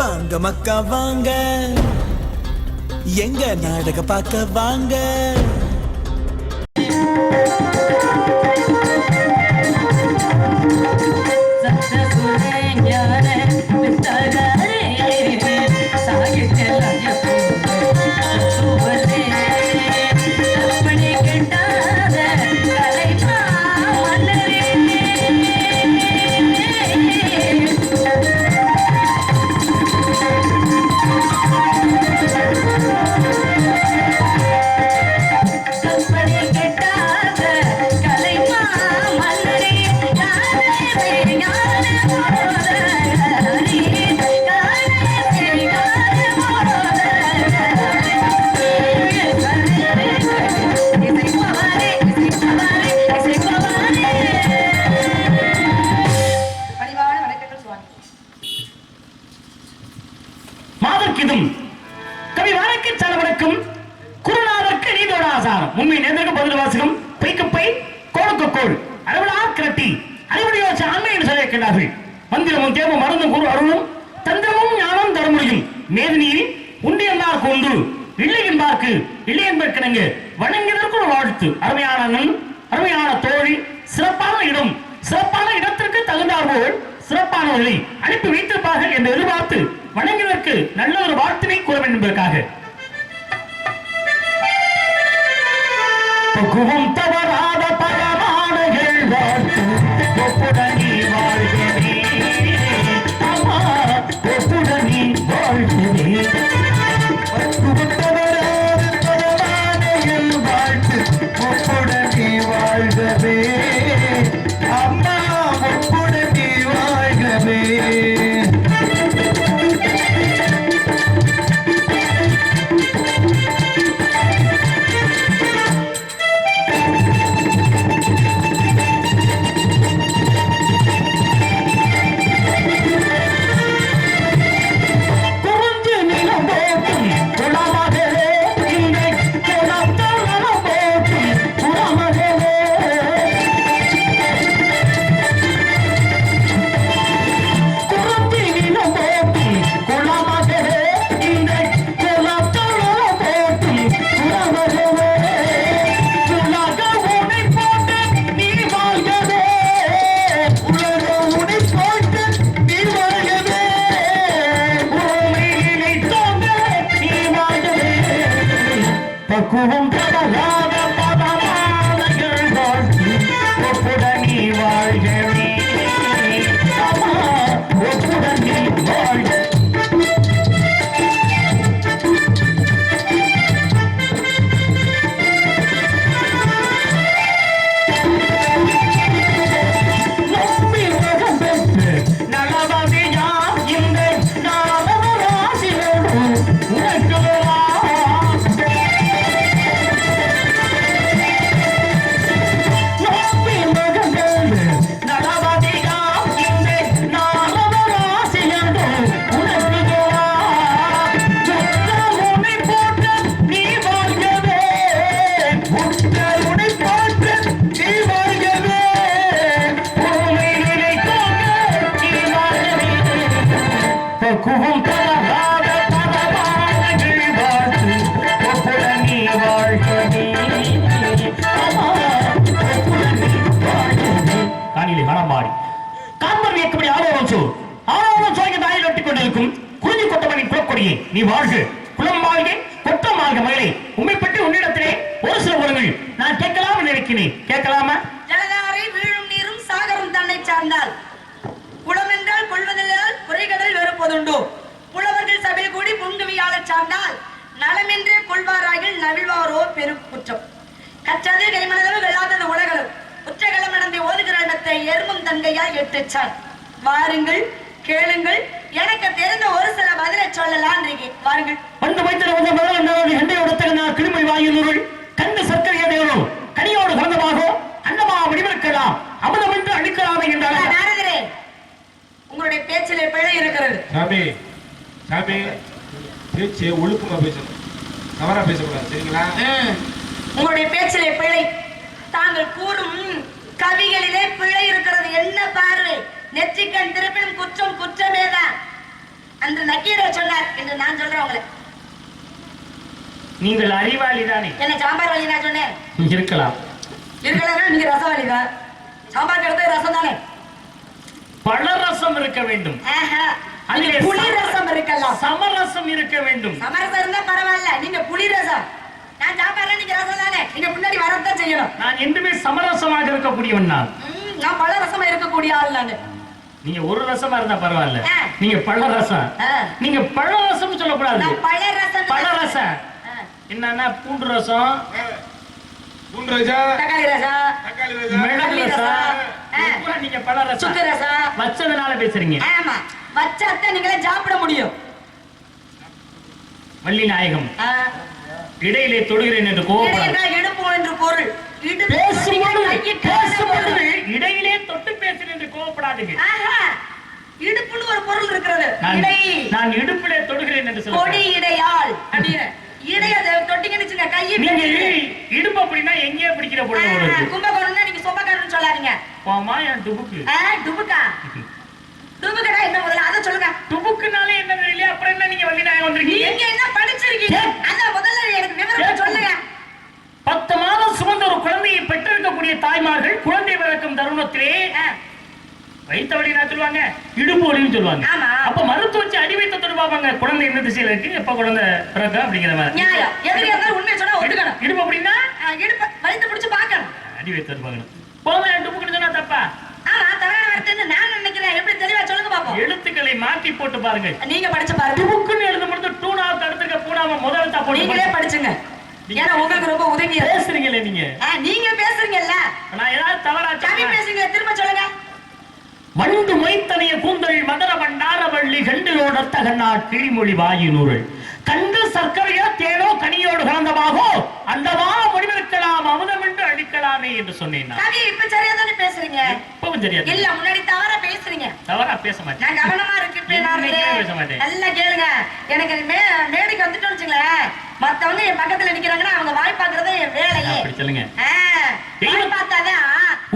வாங்க மக்கா வாங்க, எங்க நாடக பார்க்க வாங்க. உண்மை நேர்ந்தக பதில் வாசகம் பைக்கப்பை கோளுக்கு கோள் அறுவடா கிரட்டி அறுவடை வச்ச ஆண்மை என்று சொல்லியிருக்கிறார்கள். மந்திரமும் தேவம் மருந்தும் குரு அருளும் தந்திரமும் ஞானம் தர முடியும் மேதினியில் உண்டு என்பார்க்கு உண்டு இல்லை என்பார்க்கு இல்லை என்பதற்கிணங்க வணங்கியதற்கு ஒரு வாழ்த்து. அருமையான அண்ணன், அருமையான தோழி, சிறப்பான இடம், சிறப்பான இடத்திற்கு தகுந்தாற்போல் சிறப்பானவர்களை அனுப்பி வைத்திருப்பார்கள் என்று எதிர்பார்த்து வணங்கியதற்கு நல்ல ஒரு வாழ்த்தினை கூற வேண்டும் என்பதற்காக பக்குவம் தவறாத பரமானகள் வாழ்த்து ஒப்புடனே வாழ்கிறே அம்மா ஒப்புடனே வாழ்கிறே. பக்குவம் தவறாத பரமானகள் வாழ்த்து ஒப்புடனே வாழ்கவே அம்மா ஒப்புடனே வாழ்கவே. பக்குவம் தவறாத பதமானகள் வாழ்த்து ஒப்புடனே வாழ்கவே அம்மா ஒப்புடனே வாழ்க. நீ வாழ்க குலம் வாழ்க கொட்டம் வாழ்க மகளே. உண்மை பற்றி உன்னிடத்திலே ஒரு சில உலகள் நான் கேட்கலாம் நினைக்கிறேன், கேட்கலாமா? ஜலதாரை வீழும் நீரும் சாகரம் தன்னை சார்ந்தால் குளம் என்றால் கொள்வதில்லால் குறைகடல் வெறுப்பதுண்டோ. புலவர்கள் சபை கூடி புன்கவியாளர் சார்ந்தால் நலமென்றே கொள்வாராயில் நவிழ்வாரோ பெரும் குற்றம். கற்றது கைமணதவு வெள்ளாதது உலகளும் உச்சகலம் நடந்து ஓதுகிற இடத்தை எறும்பும் தங்கையால் எட்டுச்சார். வாருங்கள் கேளுங்கள், எனக்கு தெரிந்த ஒரு சில பதிலை சொல்லலாம். வாருங்கள். பண்டு வைத்திருந்த முதல் எண்டையோட தகுந்தார் கிளிமை வாயிலூர்கள் கண்டு சர்க்கரையோ கனியோடு கலந்தமாகோ அன்னமா வடிவெடுக்கலாம் அமுதம் என்று அடிக்கலாமே என்றார். நாரதரே, உங்களுடைய பேச்சிலே பிழை இருக்கிறது. சாமி சாமி பேச்சு ஒழுக்கமா பேசணும், தவறா பேசக்கூடாது, சரிங்களா? உங்களுடைய பேச்சிலே பிழை. தாங்கள் கூறும் கவிகளிலே பிழை இருக்கிறது. என்ன பார்வை? நெற்றிக்கண் திருப்பினும் குற்றம் குற்றமேதான். அன்று நக்கீரர் சொன்னார் என்று நான் சொல்றேன் உங்களை. நீங்கள் அறிவாளி தானே? என்ன சாம்பார் வழி நான் சொன்னேன்? இருக்கலாம். இருக்கலாம், நீங்க ரசவாளி தான். சாம்பார் கிடைத்தது ரசம் தானே? பழ ரசம் இருக்க வேண்டும். அதிலே புளி ரசம் இருக்கலாம். சமரசம் இருக்க வேண்டும். சமரசம் இருந்தா பரவாயில்ல, நீங்க புளி ரசம். நான் சாம்பார்ல நீங்க ரசம் தானே? நீங்க முன்னாடி வரத்தான் செய்யணும். நான் என்றுமே சமரசமாக இருக்கக்கூடியவன் நான். நான் பழ ரசமா இருக்கக்கூடிய ஆள் நானு. நீங்க ஒரு ரசமா இருந்தா பரவாயில்ல, நீங்க பழ ரசம். நீங்க பழ ரசம் சொல்லக்கூடாது. பழ ரசம். பழ ரசம் என்னன்னா பூண்டு ரசம், தக்காளி ரசம், மிளகு ரசம், நீங்க பழ ரசம் சுக்கு ரசம் வச்சதுனால பேசுறீங்க. ஆமா, வச்சாத்தான் நீங்களே சாப்பிட முடியும். வள்ளி நாயகம் இடையிலே தொடுகிறேன் என்று கோபப்படாது. எடுப்போம் என்று பொருள். பேசும்பொழுது இடையிலே தொட்டு பேசுகிறேன் என்று கோபப்படாதுங்க. இடுப்புன்னு ஒரு பொருள் இருக்கிறது. நான் இடுப்பிலே தொடுகிறேன் என்று சொல்ல கொடி இடையால் அப்படின்னு இடைய தொட்டிங்கன்னு வச்சுங்க, கையை நீங்க இடுப்பு அப்படின்னா எங்கேயே பிடிக்கிற பொழுது கும்பகோணம்னா நீங்க சொப்பக்காரன்னு சொல்லாதீங்க. போமா என் டுபுக்கு. டுபுக்கா? டுபுக்கடா என்ன முதல்ல அதை சொல்லுங்க. டுபுக்குனாலே என்ன தெரியல, அப்புறம் என்ன நீங்க வள்ளி நாயகம் வந்திருக்கீங்க? நீங்க என்ன படிச்சிருக்கீங்க? அத முதல்ல எனக்கு விவரம் சொல்லுங்க. 10 மாதம் சுமந்த ஒரு குழந்தையை பெற்றிருக்கக்கூடிய தாய்மார்கள் குழந்தை பிறக்கும் தருணத்திலே வைத்த வழி நான் சொல்லுவாங்க, இடுப்பு வலின்னு சொல்லுவாங்க. அப்ப மருத்துவ வச்சு அடி வைத்த தொடுப்பாங்க, குழந்தை எந்த திசையில இருக்கு, எப்ப குழந்தை பிறக்கும் அப்படிங்கிற மாதிரி. நியாயம். எதிரி இருந்தாலும் உண்மையை சொன்னா ஒத்துக்கணும். இடுப்பு அப்படின்னா இடுப்பு வலித்து பிடிச்சு பார்க்கணும், அடி வைத்து தொடுப்பாங்க. போமா டுப்புக்குன்னு சொன்னா தப்பா? ஆமா, தவறான வார்த்தைன்னு நான் நினைக்கிறேன். எப்படி தெளிவா சொல்லுங்க பாப்போம். எழுத்துக்களை மாற்றி போட்டு பாருங்க. நீங்க படிச்சு பாருங்க. டுப்புக்குன்னு எழுதும் பொழுது டூனாவது அடுத்துக்க பூனாம முதல் தா போட்டு நீங்களே படிச்சுங்க. ஏன்னா உங்களுக்கு ரொம்ப உதவி பேசுறீங்களே நீங்க. நீங்க பேசுறீங்கல்ல, நான் ஏதாவது தவறா கவி பேசுறீங்க, திரும்ப சொல்லுங்க. வண்டு மொய்த்தனைய கூந்தல் மதர வண்டாரவள்ளி கண்டுலோட தகநாட் கிழிமொழி வாயினூர்கள் கண்டு சர்க்கரையோ தேனோ கனியோடு கலந்தமாகோ அந்த முடிவெடுக்கலாம் அமுதம் என்று அழிக்கலாமே என்று சொன்னேன். கவி இப்ப சரியா தானே பேசுறீங்க? இப்பவும் சரியா இல்ல, முன்னாடி தவறா பேசுறீங்க. தவறா பேச மாட்டேன், நான் கவனமா இருக்கேன். பேச மாட்டேன். நல்லா கேளுங்க. எனக்கு மேடைக்கு வந்துட்டு வச்சுங்களேன், மத்தவங்க என் பக்கத்துல நிக்கிறாங்கன்னா அவங்க வாய் பாக்குறதே என் வேலையே. அப்படி சொல்லுங்க. வாய் பார்த்தாதான்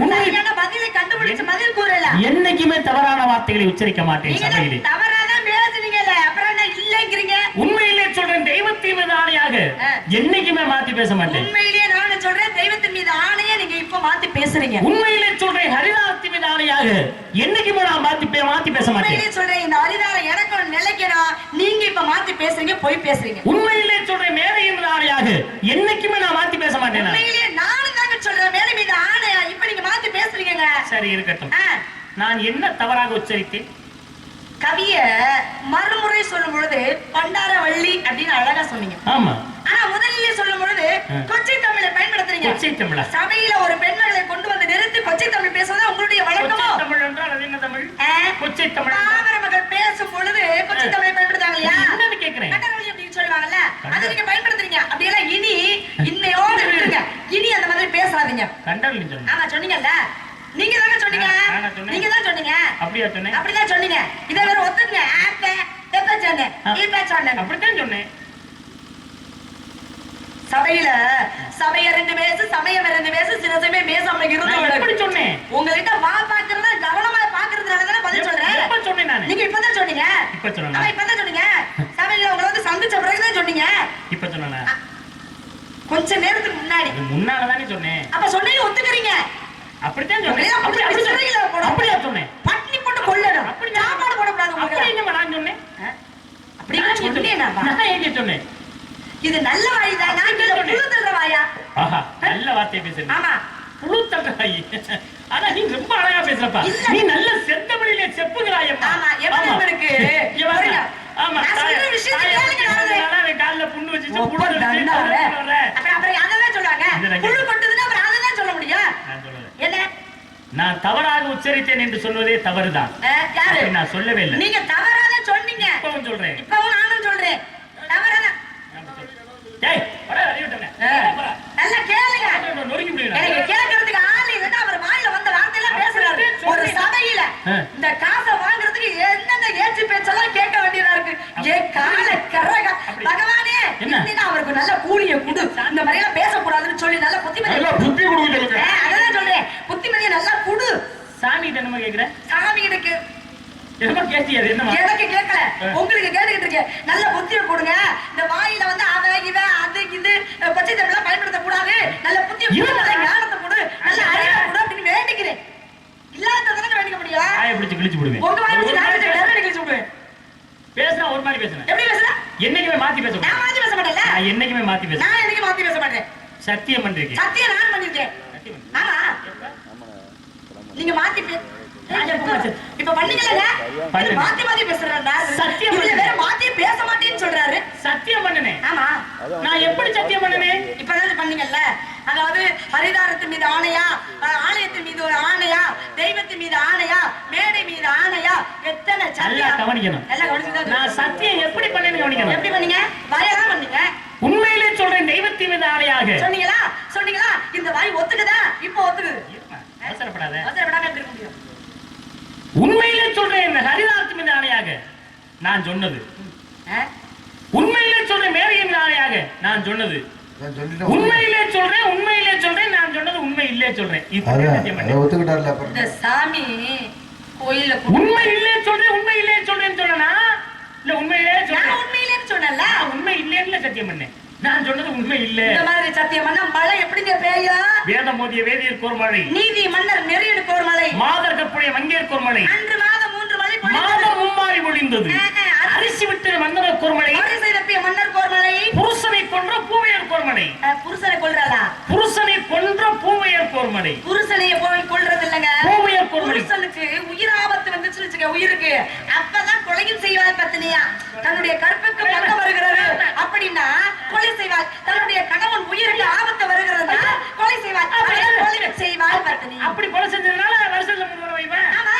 உண்மையான பதிலை கண்டுபிடிச்சு பதில் கூறல. என்னைக்குமே தவறான வார்த்தைகளை உச்சரிக்க மாட்டேன் சபையிலே. தவறாதான் பேசுறீங்கல்ல, அப்புறம் என்ன இல்லைங்கிறீங்க? உண்மையிலே சொல்றேன், தெய்வத்தின் மீது ஆணையாக என்னைக்குமே மாத்தி பேச மாட்டேன். உண்மையிலேயே நானும் சொல்றேன், தெய்வத்தின் மீது ஆணையா நீங்க இப்ப மாத்தி பேசுறீங்க. உண்மையிலே சொல்றேன், ஹரிதாரத்தின் மீது ஆணையாக என்னைக்குமே நான் மாத்தி பேச மாட்டேன். உண்மையிலே சொல்றேன், இந்த ஹரிதாரம் எனக்கும் நிலைக்கணும், நீங்க இப்ப மாத்தி பேசுறீங்க, போய் பேசுறீங்க. உண்மையிலே சொல்றேன், மேடையின் மீது ஆணையாக என்னைக்குமே நான் மாத்தி பேச மாட்டேன். உண்மையிலேயே நானும் தாங்க சொல்றேன், மேடை மீது ஆணையா இப்ப நீங்க மாத்தி பேசுறீங்க. சரி இருக்கட்டும். நான் என்ன தவறாக உச்சரித்தேன்? கவிய மறுமுறை சொல்லும் பொழுது பண்டாரவள்ளி அப்படின்னு அழகா சொன்னீங்க. ஆமா. ஆனா முதலிலே சொல்லும் பொழுது கொச்சை தமிழை பயன்படுத்துறீங்க. கொச்சை தமிழா? சபையில ஒரு பெண்மகளை கொண்டு வந்து நிறுத்தி கொச்சை தமிழ் பேசுவதா உங்களுடைய வழக்கமோ? கொச்சை தமிழ் என்றால் அது என்ன தமிழ்? கொச்சை தமிழ். பாமர மக்கள் பேசும் பொழுது கொச்சை தமிழை பயன்படுத்தாங்க இல்லையா? என்னன்னு கேக்குறேன். பண்டாரவள்ளி அப்படின்னு சொல்லுவாங்கல்ல, அதை நீங்க பயன்படுத்துறீங்க. அப்படியெல்லாம் இனி இன்னையோட விட்டுருங்க, இனி அந்த மாதிரி பேசாதீங்க. கண்டவள்ளி சொல்லுங்க. ஆமா சொன்னீங்கல்ல, நீங்க தாங்க சொன்னீங்க. நீங்க தான் சொன்னீங்க. அப்படியே சொன்னேன். அப்படிதான் சொன்னீங்க. இத வேற ஒத்துங்க. எப்ப சொன்னேன்? இப்ப சொன்னேன். அப்படிதான் சொன்னேன். சபையில சபைய 2 பேசு, சமயம் 2 பேசு, சிரசமே பேசாம இருந்தவங்க. எப்படி சொன்னேன்? உங்ககிட்ட வா பாக்குறத கவனமா பாக்குறதுனால தான பதில் சொல்றேன். எப்ப சொன்னேன் நான்? நீங்க இப்பதான் சொன்னீங்க. இப்ப சொன்னேன். ஆமா இப்பதான் சொன்னீங்க. சபையில உங்களை வந்து சந்திச்ச பிறகு தான் சொன்னீங்க. இப்ப சொன்னேனா? கொஞ்ச நேரத்துக்கு முன்னாடி. முன்னால தானே சொன்னேன். அப்ப சொன்னீங்க ஒத்துக்கறீங்க. அப்படிதான் சொன்னேன். அப்படி சொல்றீங்களா? அப்படியே சொன்னேன். பட்னி போட்டு கொல்லணும். அப்படி சாப்பாடு போட கூடாது உங்களுக்கு. அப்படி என்ன நான் சொன்னேன்? அப்படி சொன்னேனா? நான் எங்க சொன்னேன்? இது நல்ல வாய் தான். நான் புழு தள்ளுற வாயா? ஆஹா, நல்ல வார்த்தை பேசுறீங்க. ஆமா, புழு தள்ளுற வாய். ஆனா நீ ரொம்ப அழகா பேசுறப்பா. நீ நல்ல செந்தமிழிலே செப்புகிறாயம்மா. ஆமா, எப்படி இருக்கு? ஆமா, நான் சொல்ற விஷயத்தை கேளுங்க. நானே கால்ல புண்ணு வச்சிட்டு புழு தள்ளுற. அப்புறம் அதெல்லாம் சொல்றாங்க. புழு கொட்டுதுன்னா அப்புறம் அதெல்லாம் சொல்ல முடியும். நான் சொல்றேன். என்ன? நான் தவறாக உச்சரித்தேன் என்று சொல்வதே தவறுதான். யாரு? நான் சொல்லவே இல்லை. நீங்க தவறாக சொன்னீங்க. இப்பவும் சொல்றேன். இப்பவும் நானும் சொல்றேன். தவறாக. ஏய், வர அறிவிட்டங்க. நல்லா கேளுங்க. நொறுங்கி விடுங்க. எனக்கு கேட்கிறதுக்கு ஆள் இல்லன்னா அவர் வாயில வந்த வார்த்தையெல்லாம் பேசுறாரு. ஒரு சபையில இந்த காசை வாங்குறதுக்கு என்னென்ன ஏற்றி பேச்செல்லாம் கேட்க வேண்டியதா இருக்கு. ஏ கால கரக பகவானே, இன்னினா அவருக்கு நல்ல கூலியை கொடு. இந்த மாதிரி எல்லாம் பேசக்கூடாதுன்னு சொல்லி நல்ல புத்திமதி கொடுங்க. அதான் சொல்றேன், புத்திமதியை நல்லா கொடு. சாமி கிட்ட என்ன கேக்குற? சாமி கிட்ட என்னமா கேட்டியா என்னமா எனக்கு கேட்கல உங்களுக்கு கேட்டுக்கிட்டு இருக்கேன். நல்ல புத்தியை கொடுங்க. இந்த வாயில வந்து அத இத அது இது பச்சை தண்ணி பயன்படுத்த கூடாது. நல்ல புத்தியை கொடுங்க, ஞானத்தை கொடு, நல்ல அறிவை கொடு அப்படின்னு வேண்டிக்கிறேன். இல்லாததெல்லாம் வேண்டிக்க முடியும். வாயை பிடிச்சு கிழிச்சு விடுவேன். உங்க வாயை பிடிச்சு நான் டெரர் கிழிச்சு விடுவேன். பேசுனா ஒரு மாதிரி பேசுறேன். எப்படி பேசுற? என்னைக்குமே மாத்தி பேச நான் மாத்தி பேச மாட்டேன்ல. நான் என்னைக்குமே மாத்தி பேச. நான் என்னைக்கு மாத்தி பேச மாட்டேன். சத்தியம் பண்றீங்க. சத்தியம் நான் பண்ணிருக்கேன். ஆமா. நீங்க மாத்தி இப்ப பண்ணீங்கல்ல? இது மாத்தி மாத்தி பேசுறேன்டா. சத்தியம் இல்ல வேற மாத்தி பேச மாட்டேன்னு சொல்றாரு. சத்தியம் பண்ணனே. ஆமா. நான் எப்படி சத்தியம் பண்ணனே? இப்பதான் பண்ணீங்கல்ல. அதாவது ஹரிதாரத்தின் மீது ஆணையா, ஆலயத்தின் மீது ஒரு ஆணையா, தெய்வத்தின் மீது ஆணையா, மேடை மீது ஆணையா, எத்தனை நல்லா கவனிக்கணும். எல்லாம் கவனிச்சுதான். நான் சத்தியம் எப்படி பண்ணேன்னு கவனிக்கணும். எப்படி பண்ணீங்க? வரையதான் பண்ணீங்க. உண்மையிலே சொல்றேன், தெய்வத்தின் மீது ஆணையாக. சொன்னீங்களா? சொன்னீங்களா? இந்த வாய் ஒத்துக்குதா? இப்போ ஒத்துக்குது. அவசரப்படாத. அவசரப்படாம எப்படி இருக்க முடியும்? உண்மையிலே சொல்றேன், இந்த ஹரிதாரத்தின் மீது ஆணையாக நான் சொன்னது. உண்மையிலே சொல்றேன், மேடையின் மீது ஆணையாக நான் சொன்னது. உண்மையிலே சொல்றேன், உண்மையிலே சொல்றேன், நான் சொன்னது உண்மை இல்லே சொல்றேன். இந்த சாமி கோயில்ல உண்மை இல்லே சொல்றேன், உண்மை இல்லே சொல்றேன்னு சொன்னா இல்ல உண்மையிலே சொல்றேன். உண்மையிலேன்னு சொன்னல, உண்மை இல்லேன்னு சத்தியம் பண்ணேன். நான் சொன்னது உண்மை இல்ல. இந்த மாதிரி சத்தியம் பண்ணா மழை எப்படிங்க பெய்யும்? வேதம் மோதிய வேதியருக்கு ஒரு மழை, நீதி மன்னர் நெறியனுக்கு ஒரு மழை, மாதர் கற்புடைய மங்கையருக்கு ஒரு மழை, அன்று மாதம் 3 மழை, மாதம் மும்மாறி பொழிந்தது, அரிசி விட்டு மன்னருக்கு ஒரு மழை, அரிசி தப்பிய மன்னருக்கு ஒரு மழை, புருஷனை கொன்ற பூவையருக்கு ஒரு மழை. புருஷனை கொல்றாளா? புருஷனை கொன்ற பூவையருக்கு ஒரு மழை. புருஷனைய போய் கொல்றது இல்லங்க, பூவையருக்கு ஒரு மழை. புருஷனுக்கு உயிர் ஆபத்து வந்துச்சு வச்சுக்க, உயிருக்கு அப்பதான் கொலையும் செய்வார் பத்தினியா. தன்னுடைய கற்புக்கு பக்கம் வருகிறது அப்படின்னா கொலை செய்வார். தன்னுடைய கணவன் உயிருக்கு ஆபத்து வருகிறதுனா கொலை செய்வார். கொலை செய்வார் பத்தினி. அப்படி கொலை செஞ்சதுனால வருஷத்துல 3 முறை வைப்பேன். ஆமா,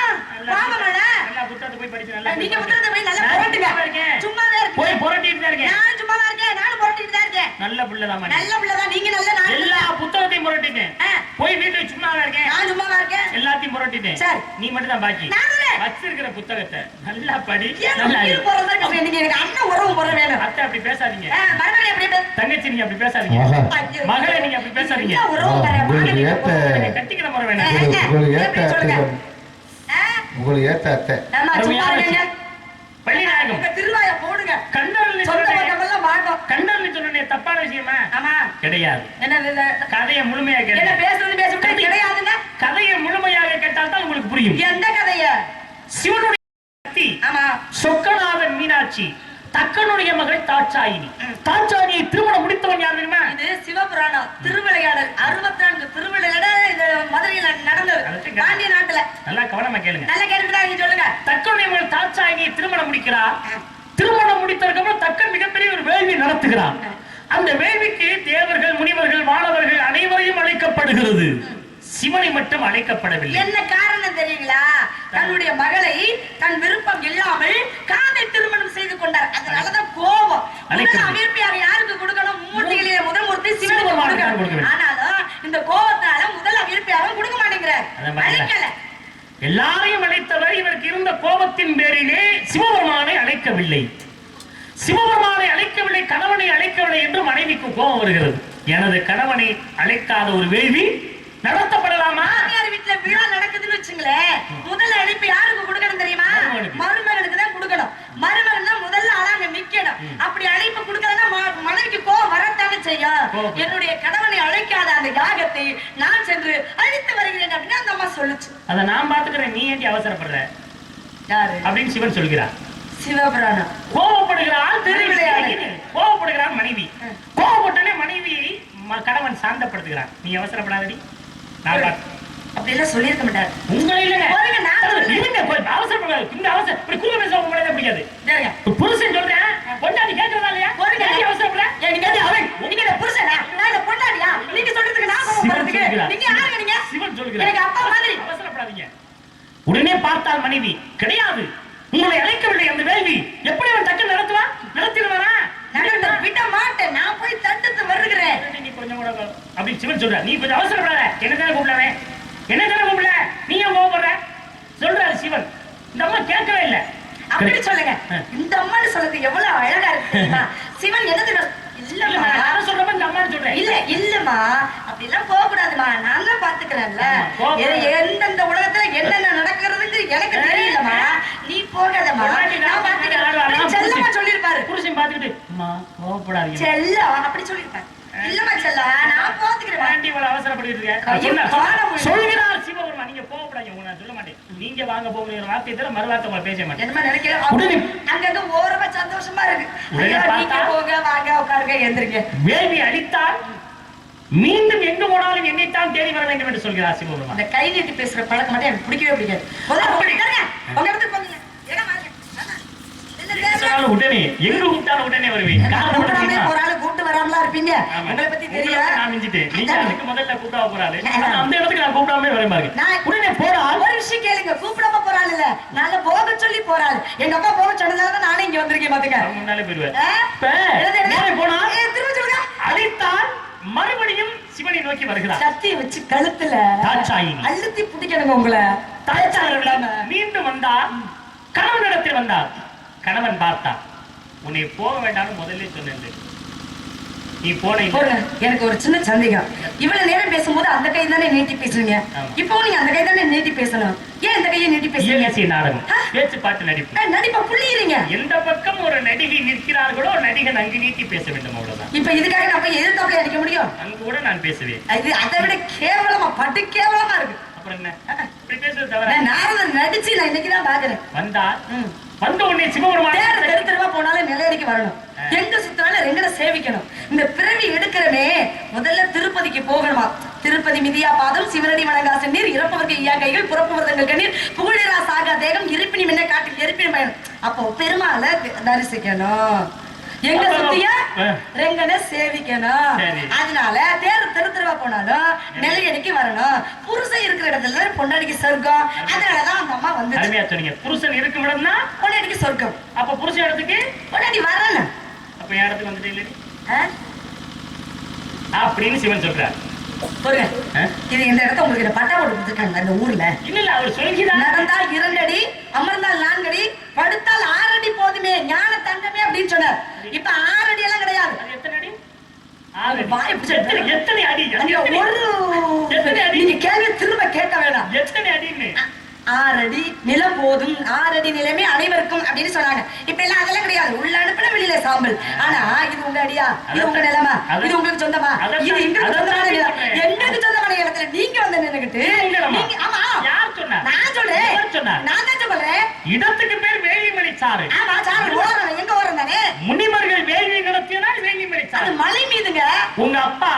பாவமல்ல. நல்லா புத்தகத்தை போய் படிச்சு நல்லா. நீங்க புத்தகத்தை போய் நல்லா புரட்டுங்க. சும்மாவே இருக்கு. போய் புரட்டிட்டு தான் இருக்கேன். நான் சும்மாவா இருக்கேன்? நானும் புரட்டிட்டு தான் இருக்கேன். நல்ல பிள்ளைதான். நல்ல பிள்ளைதான் நீங்க. நல்ல நான் எல்லா புத்தகத்தையும் புரட்டிட்டேன். போய் வீட்டுல சும்மாவா இருக்கேன். நான் சும்மாவா இருக்கேன். எல்லாத்தையும் புரட்டிட்டேன். சரி, நீ மட்டும் தான் பாக்கி. வச்சிருக்கிற புத்தகத்தை நல்லா படி. நல்லா உயிர் போறதுக்கு நீங்க எனக்கு அண்ணன் உறவு முறை வேணும். அத்தை அப்படி பேசாதீங்க. மகனே அப்படி தங்கச்சி நீங்க அப்படி பேசாதீங்க. மகளே நீங்க அப்படி பேசாதீங்க. உறவு முறை கட்டிக்கிற முறை வேணும். உங்களுக்கு ஏத்த அத்தை ஆமா, சும்மா இருங்க. பள்ளிநாயகம் உங்க திருவாயை போடுங்க. கண்டர்னு சொந்த சொன்னே. பக்கமெல்லாம் மாட்டோம். கண்டர்னு சொன்னே தப்பான விஷயமா? ஆமா, கிடையாது. என்ன கதையை முழுமையாக என்ன கேளுங்க. பேசுறது பேசிவிட்டு கிடையாதுங்க. கதையை முழுமையாக கேட்டால் தான் உங்களுக்கு புரியும். எந்த கதைய? சிவனுடைய சக்தி. ஆமா, சொக்கநாதன் மீனாட்சி, தக்கனுடைய மகள் தாட்சாயினி. தாட்சாயினியை திருமணம் முடித்தவன் யார் தெரியுமா? இது சிவபுராணம் திருவிளையாடல். 64 திருவிளையாடல் இது மதுரையில நடந்தது, பாண்டிய நாட்டுல. நல்லா கவனமா கேளுங்க. நல்ல கேட்டுக்கிட்டா நீங்க சொல்லுங்க. தக்கனுடைய மகள் தாட்சாயினியை திருமணம் முடிக்கிறார். திருமணம் முடித்ததற்கு அப்புறம் தக்கன் மிகப்பெரிய ஒரு வேள்வி நடத்துகிறார். அந்த வேள்விக்கு தேவர்கள், முனிவர்கள், வானவர்கள் அனைவரையும் அழைக்கப்படுகிறது. சிவனை மட்டும் அழைக்கப்படவில்லை. என்ன காரணம் தெரியுங்களா? தன்னுடைய மகளை தன் விருப்பம் இல்லாமல் காதல் திருமணம் செய்து கொண்டார். அதனாலதான் கோபம். அமீர்பியாக யாருக்கு கொடுக்கணும்? மூர்த்திகளிலே முதல் மூர்த்தி சிவனுக்கு கொடுக்கணும். ஆனாலும் இந்த கோபத்தால முதல் அமீர்பியாக கொடுக்க மாட்டேங்கிறார். அழைக்கல. எல்லாரையும் அழைத்தவர் இவருக்கு இருந்த கோபத்தின் பேரிலே சிவபெருமானை அழைக்கவில்லை. சிவபெருமானை அழைக்கவில்லை, கணவனை அழைக்கவில்லை என்று மனைவிக்கு கோபம் வருகிறது. எனது கணவனை அழைக்காத ஒரு வேள்வி நடத்தப்படலாமா? மாமியார் வீட்டுல விழா நடக்குதுன்னு வச்சுங்களேன், முதல்ல அழைப்பு யாருக்கு கொடுக்கணும் தெரியுமா? மருமகனுக்கு தான் கொடுக்கணும். மருமகன் தான் முதல்ல அழாங்க நிக்கணும். அப்படி அழைப்பு கொடுக்கலன்னா மனைவிக்கு கோபம் வரத்தானே செய்யும். என்னுடைய கணவனை அழைக்காத அந்த யாகத்தை நான் சென்று அழைத்து வருகிறேன் அப்படின்னு அந்த அம்மா சொல்லுச்சு. அதை நான் பாத்துக்கிறேன், நீ ஏன் அவசரப்படுற? யாரு அப்படின்னு சிவன் சொல்கிறார். சிவபுராணம். கோபப்படுகிறாள் கோபப்படுகிறான் மனைவி. கோபப்பட்டனே மனைவியை கணவன் சாந்தப்படுத்துகிறான். நீ அவசரப்படாதடி, நான் அப்படி எல்லாம் சொல்லியிருக்க மாட்டாரு. உங்களை இல்லைங்க அவசரப்படாது. இந்த அவசரம் இப்படி கூட பேச உங்களுக்கு பிடிக்காது. புருஷன் சொல்றேன், பொண்டாட்டி கேட்கறதா இல்லையா? அவசரப்பட நீங்க புருஷனா? நான் இந்த பொண்டாட்டியா? நீங்க சொல்றதுக்கு நான் கோபப்படுறதுக்கு நீங்க யாருங்க? நீங்க சிவன் சொல்கிறார். எனக்கு அப்பா மாதிரி. அவசரப்படாதீங்க. உடனே பார்த்தால் மனைவி, கிடையாது, உங்களை அழைக்கவில்லை. அந்த வேள்வி எப்படி அவன் டக்கு நடத்துவா? நடத்திடுவானா? விட மாட்டேன், நான் போய் தடுத்து வருகிறேன். நீ கொஞ்சம் கூட அப்படி சிவன் சொல்ற, நீ கொஞ்சம் அவசரப்படாத. என்னதானே கூப்பிடாவே, என்னதானே கூப்பிடல, நீ ஏன் கோபப்படுற சொல்றாரு சிவன். இந்த அம்மா கேட்கவே இல்லை. அப்படி சொல்லுங்க. இந்த அம்மான்னு சொல்றது எவ்வளவு அழகா இருக்கு. சிவன் என்னது இல்லம்மா, நான் சொல்றப்ப இந்த அம்மான்னு சொல்றேன். இல்ல இல்லம்மா, அப்படி எல்லாம் போக கூடாதுமா. நான் தான் பாத்துக்கிறேன்ல. எந்தெந்த உலகத்துல என்னென்ன நடக்கிறதுன்னு எனக்கு தெரியலமா. நீ போ கோவப்படாதீங்க செல்லம் அப்படி சொல்லிருக்கேன். இல்லம்மா செல்லம், நான் போத்துக்கிறேன். ஆண்டி இவ்வளவு அவசரப்பட்டு சொல்கிறார் சிவபெருமா, நீங்க கோவப்படாதீங்க. உங்க நான் சொல்ல மாட்டேன். நீங்க வாங்க போகிற வார்த்தை தவிர மறுவார்த்தை உங்களை பேச மாட்டேன். என்னமா நினைக்கிறேன்? அங்கங்க ஓரமா சந்தோஷமா இருக்கு. நீங்க போங்க, வாங்க, உட்காருங்க, எந்திரிங்க. வேள்வி அடித்தால் மீண்டும் எங்கு போனாலும் என்னைத்தான் தேடி வர வேண்டும் என்று சொல்கிறார் சிவபெருமா. இந்த கை நீட்டி பேசுற பழக்கம் மட்டும் எனக்கு பிடிக்கவே பிடிக்காது. உங்க இடத்துக்கு போங்க. உடனே எங்க கூப்பிட்டாலும் உடனே வருவேன். ஒரு ஆளு கூப்பிட்டு வராமலா இருப்பீங்க. உங்களை பத்தி தெரியல. நான் மிஞ்சிட்டேன். நீங்க அதுக்கு முதல்ல கூப்பிட்டா போறாரு. அந்த இடத்துக்கு நான் கூப்பிடாம வரேன் பாருங்க. உடனே போறா. ஒரு விஷயம் கேளுங்க. கூப்பிடாம போறாள் இல்ல, நாங்க போக சொல்லி போறாள். எங்க அப்பா போக சொன்னதால நானே இங்க வந்திருக்கேன் பாத்துங்க. முன்னாலே போயிருவேன். போனா திரும்ப சொல்லுங்க. அடித்தால் மறுபடியும் சிவனை நோக்கி வருகிறார். சக்தி வச்சு கழுத்துல அழுத்தி பிடிக்கணுங்க உங்களை. மீண்டும் வந்தார். கணவனிடத்தில் வந்தார். கணவன் பார்த்தான். உன்னை போக வேண்டாம் முதல்ல சொன்னேன். நீ போன. எனக்கு ஒரு சின்ன சந்தேகம். இவ்வளவு நேரம் பேசும்போது அந்த கை தானே நீட்டி பேசுறீங்க, இப்போ நீங்க அந்த கை தானே நீட்டி பேசணும். ஏன் இந்த கையை நீட்டி பேசுறீங்க? நாடகம், பேச்சு பாட்டு, நடிப்பு. நடிப்பா புள்ளிறீங்க. எந்த பக்கம் ஒரு நடிகை நிற்கிறார்களோ நடிகன் அங்கு நீட்டி பேச வேண்டும், அவ்வளவுதான். இப்ப இதுக்காக நான் போய் எதிர்த்தாப்புல அடிக்க முடியும்? அங்கு கூட நான் பேசுவேன். இது அதை விட கேவலமா, பட்டு கேவலமா இருக்கு. அப்புறம் என்ன இப்படி பேசுறது தவிர? நான் நடிச்சு நான் இன்னைக்குதான் பாக்குறேன். வந்தா வந்த உடனே சிவபெருமான் தெரு தெருவா போனாலும் நிலையடிக்கு வரணும். எங்க சுத்தினாலும் ரெங்கட சேவிக்கணும். இந்த பிறவி எடுக்கிறமே முதல்ல திருப்பதிக்கு போகணுமா. திருப்பதி மிதியா பாதம், சிவனடி வணங்காச நீர், இறப்பவர்க்கு ஐயா கைகள், புறப்பவர்கள் கண்ணீர், புகழிரா சாகா தேகம், இருப்பினி முன்ன காட்டில் எரிப்பினி பயணம். அப்போ பெருமாளை தரிசிக்கணும். எங்க சுத்தியா ரெங்கனை சேவிக்கணும். அதனால தெரு தெருவா போனாலும் நிலையடிக்கு வரணும். புருஷன் இருக்கிற இடத்துல பொண்டாடிக்கு சொர்க்கம். அதனாலதான் அந்த அம்மா வந்து புருஷன் இருக்கும் இடம்னா பொண்டாடிக்கு சொர்க்கம். அப்ப புருஷன் இடத்துக்கு பொண்டாடி வரணும். அப்ப என் இடத்துக்கு வந்துட்டு அப்படின்னு சிவன் சொல்றார். இது இந்த இடத்த உங்களுக்கு பட்டா போட்டு கொடுத்துருக்காங்க அந்த ஊர்ல. இல்ல அவர் சொல்கிறார், நடந்தால் 2 அடி, அமர்ந்தால் 4 அடி, படுத்தால் 6 அடி போதுமே, ஞான தங்கமே அப்படின்னு சொன்னார். இப்ப 6 அடி எல்லாம் கிடையாது. எத்தனை அடி? எத்தனை அடி? நீங்க கேள்வி திரும்ப கேட்க வேண்டாம். எத்தனை அடின்னு? 6 அடி நிலம் போதும், 6 அடி நிலமே அனைவருக்கும் அப்படின்னு சொன்னாங்க. இப்ப எல்லாம் அதெல்லாம் கிடையாது. உள்ள அனுப்பின வெளியில சாம்பல். ஆனா இது உங்க அடியா, இது உங்க நிலமா, இது உங்களுக்கு சொந்தமா, இது எங்களுக்கு சொந்தமான நிலம், எங்களுக்கு சொந்தமான இடத்துல நீங்க வந்து நின்னுகிட்டு. ஆமா, யார் சொன்னா? நான் சொல்றேன். நான் தான் சொல்றேன். இடத்துக்கு பேர் வேள்விமலை சாறு. ஆமா, சாறு ஓரம். எங்க ஓரம் தானே? முனிவர்கள் வேள்வி நடத்தினால் வேள்விமலை சாறு. அது மலை மீதுங்க. உங்க அப்பா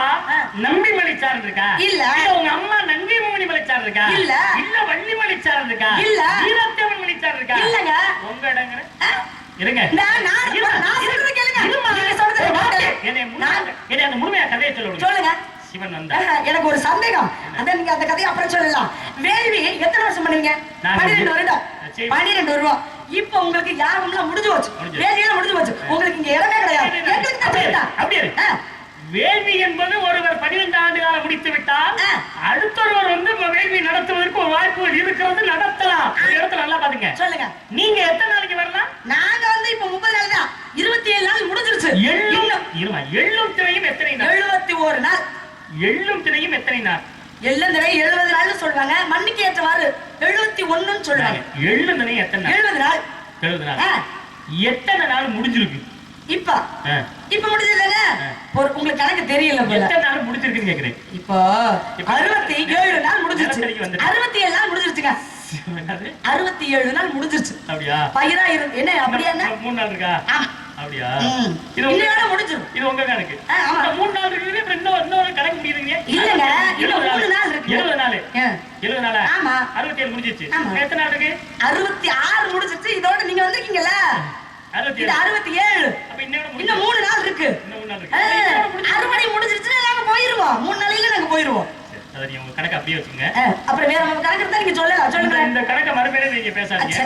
நம்பிமலை சாறு இருக்கா? இல்ல. உங்க அம்மா நங்கை மலை சாறு இருக்கா? இல்ல. இல்ல வள்ளிமலை சாறு இருக்கா? இல்ல. வீரத்தேவன் மலை சாறு இருக்கா? இல்லங்க. உங்க இடங்க இருங்க. நான் சொல்றது கேளுங்க. நீங்க சொல்றது என்னை அந்த முழுமையா கதையை சொல்லுங்க. சிவன் வந்தா எனக்கு ஒரு சந்தேகம். அத நீங்க அந்த கதையை அப்புறம் சொல்லலாம். வேள்வி எத்தனை வருஷம் பண்ணுவீங்க? 12 வருடம். 12 வருடம். இப்போ உங்களுக்கு யாரெல்லாம் முடிஞ்சு போச்சு, வேள்வியெல்லாம் முடிஞ்சு போச்சு. உங்களுக்கு இங்க இடமே கிடையாது. எங்களுக்கு தான் அப்படியே. வேள்வி என்பது ஒருவர் 12 ஆண்டு காலம் முடித்து விட்டால் அடுத்தொருவர் வந்து வேள்வி நடத்துவதற்கு ஒரு வாய்ப்பு இருக்கிறது, நடத்தலாம். ஒரு இடத்துல நல்லா பாத்துங்க. சொல்லுங்க, நீங்க எத்தனை நாளைக்கு வரலாம்? நாங்க வந்து இப்ப 30 நாள் தான். 27 நாள் முடிஞ்சிருச்சு. எள்ளும் திரையும் எத்தனை நாள்? 71 நாள். எள்ளும் திரையும் எத்தனை நாள்? எள்ளும் திரை 70 நாள் சொல்லுவாங்க. மண்ணுக்கு ஏற்றவாறு 71 சொல்றாங்க. எள்ளும் திரை எத்தனை நாள்? 70 நாள். 70 நாள். எத்தனை நாள் முடிஞ்சிருக்கு இப்ப? இப்ப முடிஞ்சதுல உங்களுக்கு கணக்கு தெரியல போல. எத்தனை நாள் முடிஞ்சிருக்குன்னு கேக்குறேன். இப்போ 67 நாள் முடிஞ்சிருச்சு. 67 நாள் முடிஞ்சிருச்சுங்க. 67 நாள் முடிஞ்சிருச்சு. அப்படியா? பயிரா என்ன அப்படியே என்ன 3 நாள் இருக்கா? அப்படியா? இது உங்களோட முடிஞ்சிரும். இது உங்க கணக்கு. ஆமா, 3 நாள் இருக்குது. அப்புறம் இன்னொரு கணக்கு முடியுதுங்க. இல்லங்க, இன்னும் 3 நாள் இருக்கு. 70 நாள். 70 நாளா? ஆமா. 67 முடிஞ்சிருச்சு. எத்தனை நாள் இருக்கு? 66 முடிஞ்சிருச்சு. இதோட நீங்க வந்திருக்கீங்கல 67. அப்ப இன்னும் 3 நாள் இருக்கு. அறுவடை முடிஞ்சிருச்சுன்னா நாங்க போயிருவோம். 3 நாளையில நாங்க போயிருவோம். அத நீங்க உங்க கணக்கு அப்படியே வச்சுங்க. அப்புறம் வேற நம்ம கணக்கு இருந்தா நீங்க சொல்லலாம். சொல்லுங்க. இந்த கணக்க மறுபடியும் நீங்க பேசாதீங்க.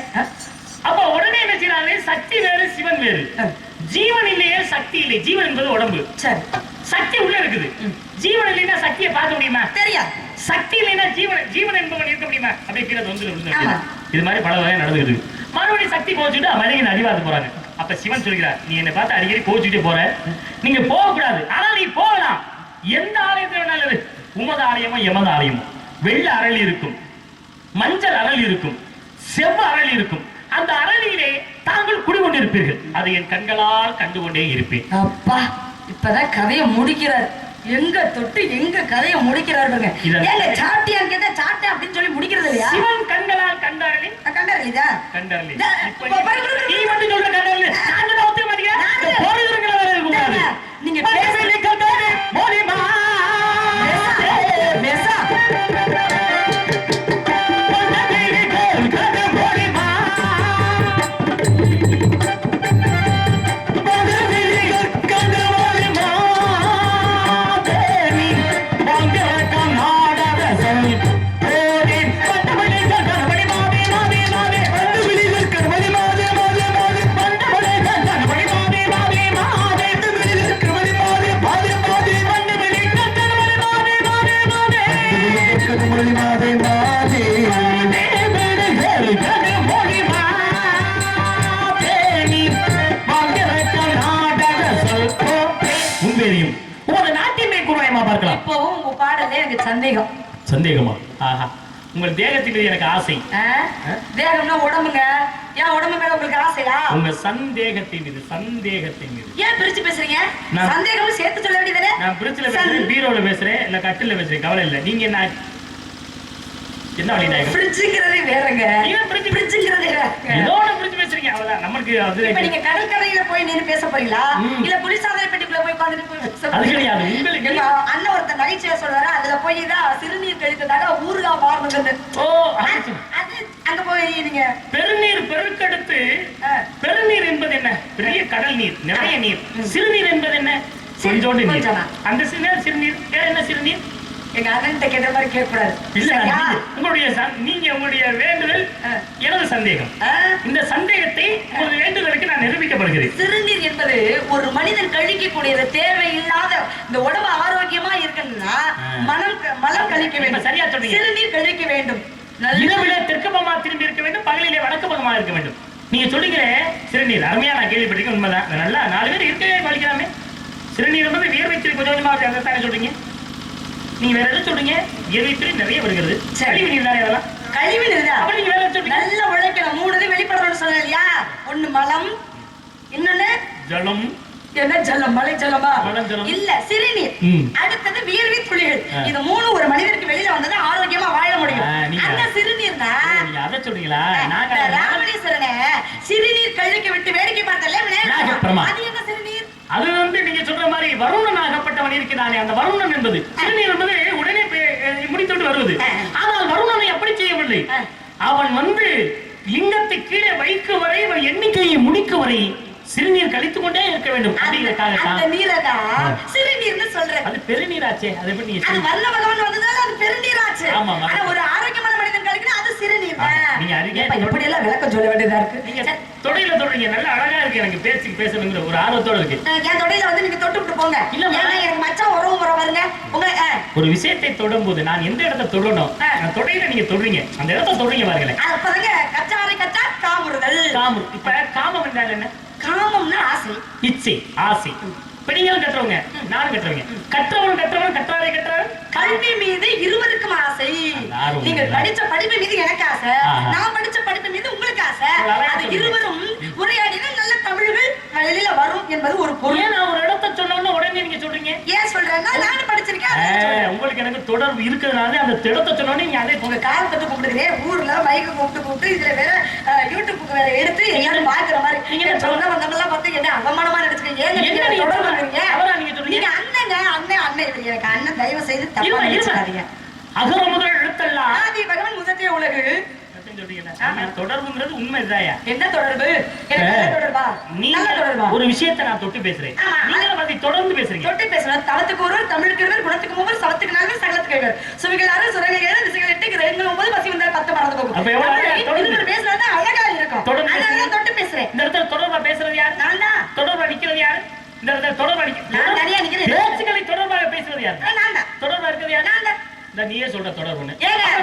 அப்ப உடனே என்ன செய்றாரு? சக்தி வேறு, சிவன் வேறு. ஜீவன் இல்லையே சக்தி இல்லை. ஜீவன் என்பது உடம்பு. சரி, சக்தி உள்ள இருக்குது. ஜீவன் இல்லைன்னா சக்தியை பார்க்க முடியுமா? தெரியாது. சக்தி இல்லைன்னா ஜீவன் என்பவன் இருக்க முடியுமா? அப்படியே கீழே வந்து இது மாதிரி பல வகை நடந்துக்குது. மறுபடியும் சக்தி கோச்சுட்டு மனிதன் அடிவாத போறாங்க. அப்ப சிவன் சொல்கிறார், நீ என்னை பார்த்து அடிக்கடி கோச்சுட்டே போற, நீங்க போக கூடாது. ஆனா நீ போகலாம். எந்த ஆலயத்துல வேணாலும், உமது ஆலயமோ எமது ஆலயமோ, வெள்ளை அரளி இருக்கும், மஞ்சள் அரளி இருக்கும், செவ்வ அரளி இருக்கும். அந்த அரளியிலே தாங்கள் குடிகொண்டிருப்பீர்கள். அதை என் கண்களால் கண்டு கொண்டே இருப்பேன். அப்பா இப்பதான் கதையை முடிக்கிறார். எங்க தொட்டு எங்க கதையை முடிக்கிறாருங்க. ஏங்க சாட்டியான்னு கேட்டா சாட்டை அப்படின்னு சொல்லி முடிக்கிறது இல்லையா? சிவன் கண்களால் கண்டாரே. கண்டாரலிதா? கண்டாரலே. நீ மட்டும் சொல்ற கண்டாரலே. நான் தான் ஒத்துக்க மாட்டேங்க. போறதுங்களா வேற இருக்குமா? நீங்க பேசவே கண்டாரே. மோனிமா. பேசா. இப்பவும் உங்க பாடலே எனக்கு சந்தேகம். சந்தேகமா? ஆஹா, உங்கள் தேகத்தில் எனக்கு ஆசை. தேகம்னா உடம்புங்க. ஏன் உடம்பு மேல உங்களுக்கு ஆசையா? உங்க சந்தேகத்தின் மீது, சந்தேகத்தின் மீது. ஏன் பிரிச்சு பேசுறீங்க? சந்தேகம் சேர்த்து சொல்ல வேண்டியதானே? நான் பிரிச்சுல பேசுறேன், பீரோல பேசுறேன், இல்ல கட்டில பேசுறேன், கவலை இல்ல. நீங்க என்ன வழிநாயகம்? பிரிச்சுங்கிறதே வேறங்க. பிரிச்சுங்கிறதே வேற. ஏதோ ஒண்ணு பிரிச்சு பேசுறீங்க, அவ்வளவுதான். நமக்கு அது இப்ப நீங்க கடற்கரையில போய் நின்னு பேச போறீங்களா? இல்ல குளிர்சாதன பெட்டிக்குள்ள போய் உட்கார்ந்துட்டு பேச அது போறீங்களா? கிடையாது. உங்களுக்கு அண்ணன் ஒருத்தர் நகைச்சுவை சொல்றாரு. அதுல போய் தான் சிறுநீர் கழித்ததாக ஊருகா மாறணுங்க. ஓ, அது அங்க போய் நீங்க பெருநீர் பெருக்கெடுத்து. பெருநீர் என்பது என்ன? பெரிய கடல் நீர், நிறைய நீர். சிறுநீர் என்பது என்ன? கொஞ்சோண்டு நீர். அந்த சிறுநீர் வேற என்ன? சிறுநீர் எங்க அண்ணன் கேட்ட மாதிரி கேட்கக்கூடாது. நீங்க உங்களுடைய வேண்டுதல் எனது சந்தேகம். இந்த சந்தேகத்தை உங்களுடைய வேண்டுதலுக்கு நான் நிரூபிக்கப்படுகிறேன். சிறுநீர் என்பது ஒரு மனிதன் கழிக்கக்கூடியது. தேவையில்லாத இந்த உடம்பு ஆரோக்கியமா இருக்கணும்னா மலம் கழிக்க வேண்டும். சரியா சொல்றீங்க. சிறுநீர் கழிக்க வேண்டும். இரவிலே தெற்கு பக்கமா திரும்பி இருக்க வேண்டும், பகலிலே வடக்கு பக்கமா இருக்க வேண்டும். நீங்க சொல்லுங்க சிறுநீர் அருமையா நான் கேள்விப்பட்டிருக்கேன். உண்மைதான். நல்லா 4 பேர் இருக்கவே பழிக்கலாமே. சிறுநீர் என்பது வியர்வை கொஞ்சம் கொஞ்சமா தானே சொல்றீங்க. நீங்க வேற எதை சொல்றீங்க? இயற்கை நிறைய வருகிறது. கழிவு நீர் தானே அதெல்லாம்? கழிவு நீர் தான். அப்ப நீங்க வேற சொல்றீங்க. நல்ல உழைக்கணும். 3 வெளிப்படணும்னு சொன்னேன் இல்லையா? ஒண்ணு மலம், இன்னொன்னு ஜலம். என்ன ஜலம்? மலை ஜலமா? இல்ல, சிறுநீர். அடுத்தது வியர்வை துளிகள். இது 3 ஒரு மனிதனுக்கு வெளியில வந்தா ஆரோக்கியமா வாழ முடியும். அந்த சிறுநீர்னா நீங்க அத சொல்றீங்களா? ராமேஸ்வரனே சிறுநீர் கழிக்க விட்டு வேடிக்கை பார்த்தல. அது என்ன சிறுநீர்? அது நீங்க சொல்ற மாதிரி வருணன் ஆகப்பட்டவன் இருக்கிறானே, அந்த வருணன் என்பது சிறுநீர் என்பது உடனே முடித்துட்டு வருவது. ஆனால் வருணனை அப்படி செய்யவில்லை. அவன் லிங்கத்தை கீழே வைக்கும் வரை, அவன் எண்ணிக்கையை முடிக்கும் வரை சிறுநீர் கழித்துக் கொண்டே இருக்க வேண்டும். சிறுநீர்னு சொல்றேன். அது பெருநீராச்சே. அதை பத்தி நீங்க வல்ல பகவான் வந்ததால அது பெருநீராச்சு. ஒரு ஆரோக்கியமான மனிதன் கழிக்கணும், அது சிறுநீர். நீங்க எப்படி எல்லாம் விளக்கம் சொல்ல வேண்டியதா இருக்கு. நீங்க தொடையில தொடுறீங்க, நல்ல அழகா இருக்கு. எனக்கு பேசணுங்கிற ஒரு ஆர்வத்தோட இருக்கு. என் தொடையில நீங்க தொட்டு விட்டு போங்க. இல்ல எனக்கு மச்சான் உறவு முறை பாருங்க. ஒரு விஷயத்தை தொடும் போது நான் எந்த இடத்தை தொடணும், தொடையில நீங்க தொடுறீங்க, அந்த இடத்தை தொடுறீங்க பாருங்களேன். அப்பதாங்க கச்சாரை கச்சா காமுறுதல். காமம். இப்ப காமம் என்றால் என்ன? காமம்னா ஆசை, இச்சை, ஆசை. பெண்களும் கற்றவங்க, நானும் கற்றவங்க. கற்றவன் கற்றாரை கற்றார். கல்வி மீது இருவருக்கும் ஆசை. நீங்கள் படிச்ச படிப்பு மீது எனக்கு ஆசை, நான் படிச்ச படிப்பு மீது உங்களுக்கு ஆசை. அது இருவரும் உரையாடினால் நல்ல தமிழ்கள் வெளியில வரும் என்பது ஒரு பொருள். நான் ஒரு இடத்தை சொன்னோன்னு உடனே நீங்க சொல்றீங்க. ஏன் சொல்றேன்னா நானும் படிச்சிருக்கேன். உங்களுக்கு எனக்கு தொடர்பு இருக்கிறதுனால அந்த இடத்தை சொன்னோன்னே நீங்க அதே உங்க காலத்தை கூப்பிடுறேன். ஊர்ல மைக்கு கூப்பிட்டு இதுல வேற யூடியூப் வேற எடுத்து எல்லாரும் பாக்குற மாதிரி நீங்க சொன்ன வந்தவங்கலாம் பார்த்து என்ன அவமானமா நினைச்சுக்கீங்க. நீங்க அண்ணன் எனக்கு அண்ணன் தயவு செய்து தப்பா நினைச்சுக்காதீங்க. அகர முதல் எழுத்தெல்லாம் ஆதி பகவான் முதற்றே உலகு. தொடர்புங்கிறது உண்மைதாயா? என்ன தொடர்பு? ஒரு விஷயத்தை நான் தொட்டு பேசுறேன், நீங்களும் அதை தொடர்ந்து பேசுறீங்க. தொட்டு பேசணும். தவத்துக்கு ஒருவர், தமிழுக்கு இருவர், குணத்துக்கு மூவர், சவத்துக்கு 4, சகலத்துக்கு 7, சுவைகள் 6, சுரங்கள் 7, திசைகள் 8, கிரகங்கள் 9, பசி வந்தால் 10 மறந்து போகும். அப்ப எவ்வளவு பேசுறது அழகா இருக்கும். அதனால தொட்டு பேசுறேன். இந்த இடத்துல தொடர்பா பேசுறது யாரு? நான் தான். தொடர்பா நிக்கிறது யாரு? இந்த இடத்துல தொடர்பா நான் தனியா நிக்கிறேன். பேச்சுக்களை தொடர்பாக பேசுறது யாரு? நான் தான். தொடர்பா இருக்கிறது யாரு? நான் தான். நீயே சொல்ற தொடர்புன்னு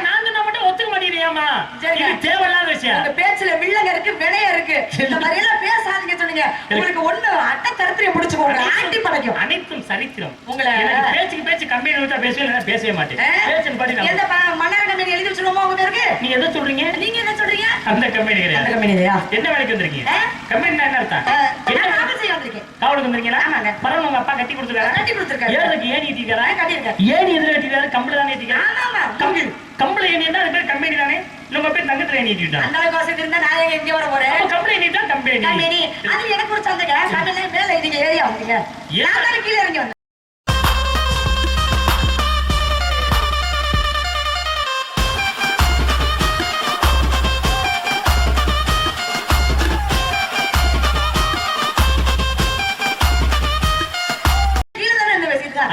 நான் மட்டும் ஒத்துக்க மாட்டேங்கிறியா? விஷயமா? சரிங்க. இது தேவையில்லாத விஷயம். உங்க பேச்சுல வில்லங்க இருக்கு, வினைய இருக்கு. இந்த மாதிரி எல்லாம் பேசாதீங்க சொன்னீங்க. உங்களுக்கு ஒண்ணு அட்ட கருத்திரிய முடிச்சுக்கோ. உங்களை ஆண்டி படைக்கும். அனைத்தும் சரித்திரம். உங்களை எனக்கு பேச்சு கம்பெனி விட்டா பேசுவேன், இல்லைன்னா பேசவே மாட்டேன். பேச்சு படி நான் எந்த மன்னர் கம்பெனி எழுதி வச்சிருவோமா உங்க பேருக்கு? நீங்க எதை சொல்றீங்க? நீங்க என்ன சொல்றீங்க? அந்த கம்பெனி அந்த கிடையாது. கம்பெனி இல்லையா? என்ன வேலைக்கு வந்திருக்கீங்க? கம்பெனினா என்ன அர்த்தம்? என்ன காவல் செய்ய வந்திருக்கேன். காவலுக்கு வந்திருக்கீங்களா? ஆமாங்க. பரவாயில்ல, உங்க அப்பா கட்டி கொடுத்துருக்காரு. கட்டி கொடுத்துருக்காரு. ஏழுக்கு ஏணி ஏத்திருக்காரா? கட்டியிருக்காரு. ஏணி எதுல ஏத்திருக்காரு? கம்பள தானே ஏத்திருக்காரு. ஆமா. கம்பள ஏணி என்ன? அது பேர் கம்பெனி தானே? இல்ல உங்க பேர் தங்கத்துல ஏணி ஏத்திட்டாங்க. அந்த அளவுக்கு வசதி இருந்தா நான் எங்க இங்க வர போறேன்? அப்ப கம்பள ஏணி தான் கம்பெனி. கம்பெனி. அது எனக்கு ஒரு சந்தேகம். கம்பெனில மேல நீங்க ஏரியா வந்தீங்க. நான் தான கீழ இறங்கி வந்தேன்.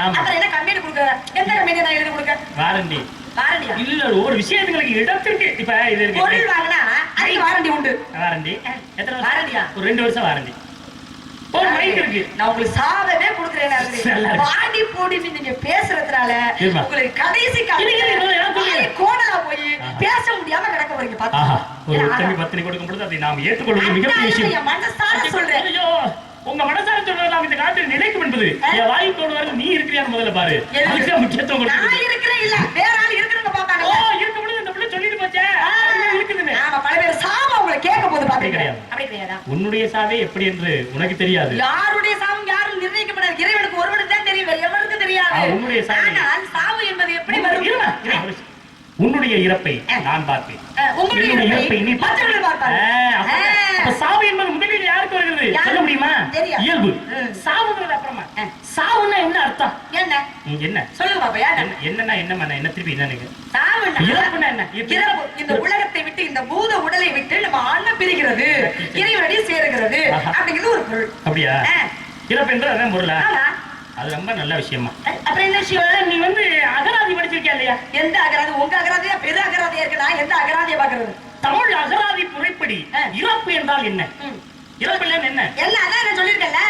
அப்புறம் என்ன கம்பெனி கொடுக்க? எந்த கம்பெனி நான் எழுதி கொடுக்க? வாரண்டி. வாரண்டியா? இல்ல, ஒரு விஷயத்துக்கு இடத்திற்கு இப்ப இது இருக்கு. பொருள் வாங்கினா அதுக்கு வாரண்டி உண்டு. வாரண்டி எத்தனை வருஷம்? வாரண்டியா? ஒரு 2 வருஷம் வாரண்டி. ஒரு மைக் இருக்கு. நான் உங்களுக்கு சாவவே கொடுக்குறேன். வாடி போடி நீங்க பேசுறதுனால உங்களுக்கு கடைசி கோணலா போய் பேச முடியாம கிடக்க போறீங்க. ஆஹா, ஒரு தண்ணி பத்தினி கொடுக்கும் பொழுது அதை நாம் ஏற்றுக்கொள்வது மிகப்பெரிய விஷயம். மனசார சொல்றேன். ஐயோ, உங்க மனசார சொல்றதெல்லாம் இந்த காலத்தில் நிலைக்கும் என்பது என் வாய் தோடுவாரு. நீ இருக்கிறியான்னு முதல்ல பாரு. அதுக்கு முக்கியத்துவம் கொடுத்து. நான் இருக்கிறேன் இல்ல, வேற ஆள் இருக்கிறவங்க பாப்பாங்க. ஓ, இருக்க பொழுது இந்த பிள்ளை சொல்லிட்டு போச்சே இருக்குதுன்னு. ஆமா, பல பேர் சாவ உங்களை கேட்க போது பாத்தீங்க. அப்படி கிடையாதா? உன்னுடைய சாவே எப்படி என்று உனக்கு தெரியாது. யாருடைய சாவும் யாரும் நிர்ணயிக்கப்படாது. இறைவனுக்கு ஒருவனுக்கு தான் தெரியும், வேற எவனுக்கும் தெரியாது. உன்னுடைய சாவு. ஆனால் சாவு என்பது எப்படி வரும்? உன்னுடைய இறப்பை நான் பார்ப்பேன். உங்களுடைய இறப்பை நீ மற்றவர்கள் பார்ப்பாங்க. அப்ப சாவு என்பது முதலில் யாருக்கு வருகிறது சொல்ல முடியுமா? இயல்பு. சாவுங்கிறது அப்புறமா. சாவுன்னா என்ன அர்த்தம்? என்ன என்ன சொல்லுங்க பாப்பா. என்னன்னா என்ன திருப்பி என்னங்க? சாவுன்னா இறப்புன்னா என்ன? இறப்பு. இந்த உலகத்தை விட்டு, இந்த பூத உடலை விட்டு நம்ம அன்னம் பிரிக்கிறது, இறைவனடி சேருகிறது அப்படிங்கிறது ஒரு பொருள். அப்படியா? இறப்பு என்று அதான் பொருளா? அது ரொம்ப நல்ல விஷயமா. அப்புறம் என்ன விஷயம்? நீ வந்து அகராதி படிச்சிருக்கியா இல்லையா? எந்த அகராதி? உங்க அகராதியா பெரு அகராதியா இருக்கு? நான் எந்த அகராதியை பாக்குறது? தமிழ் அகராதி முறைப்படி இறப்பு என்றால் என்ன? இறப்பு என்ன? என்ன அதான் நான் சொல்லிருக்கேன்ல.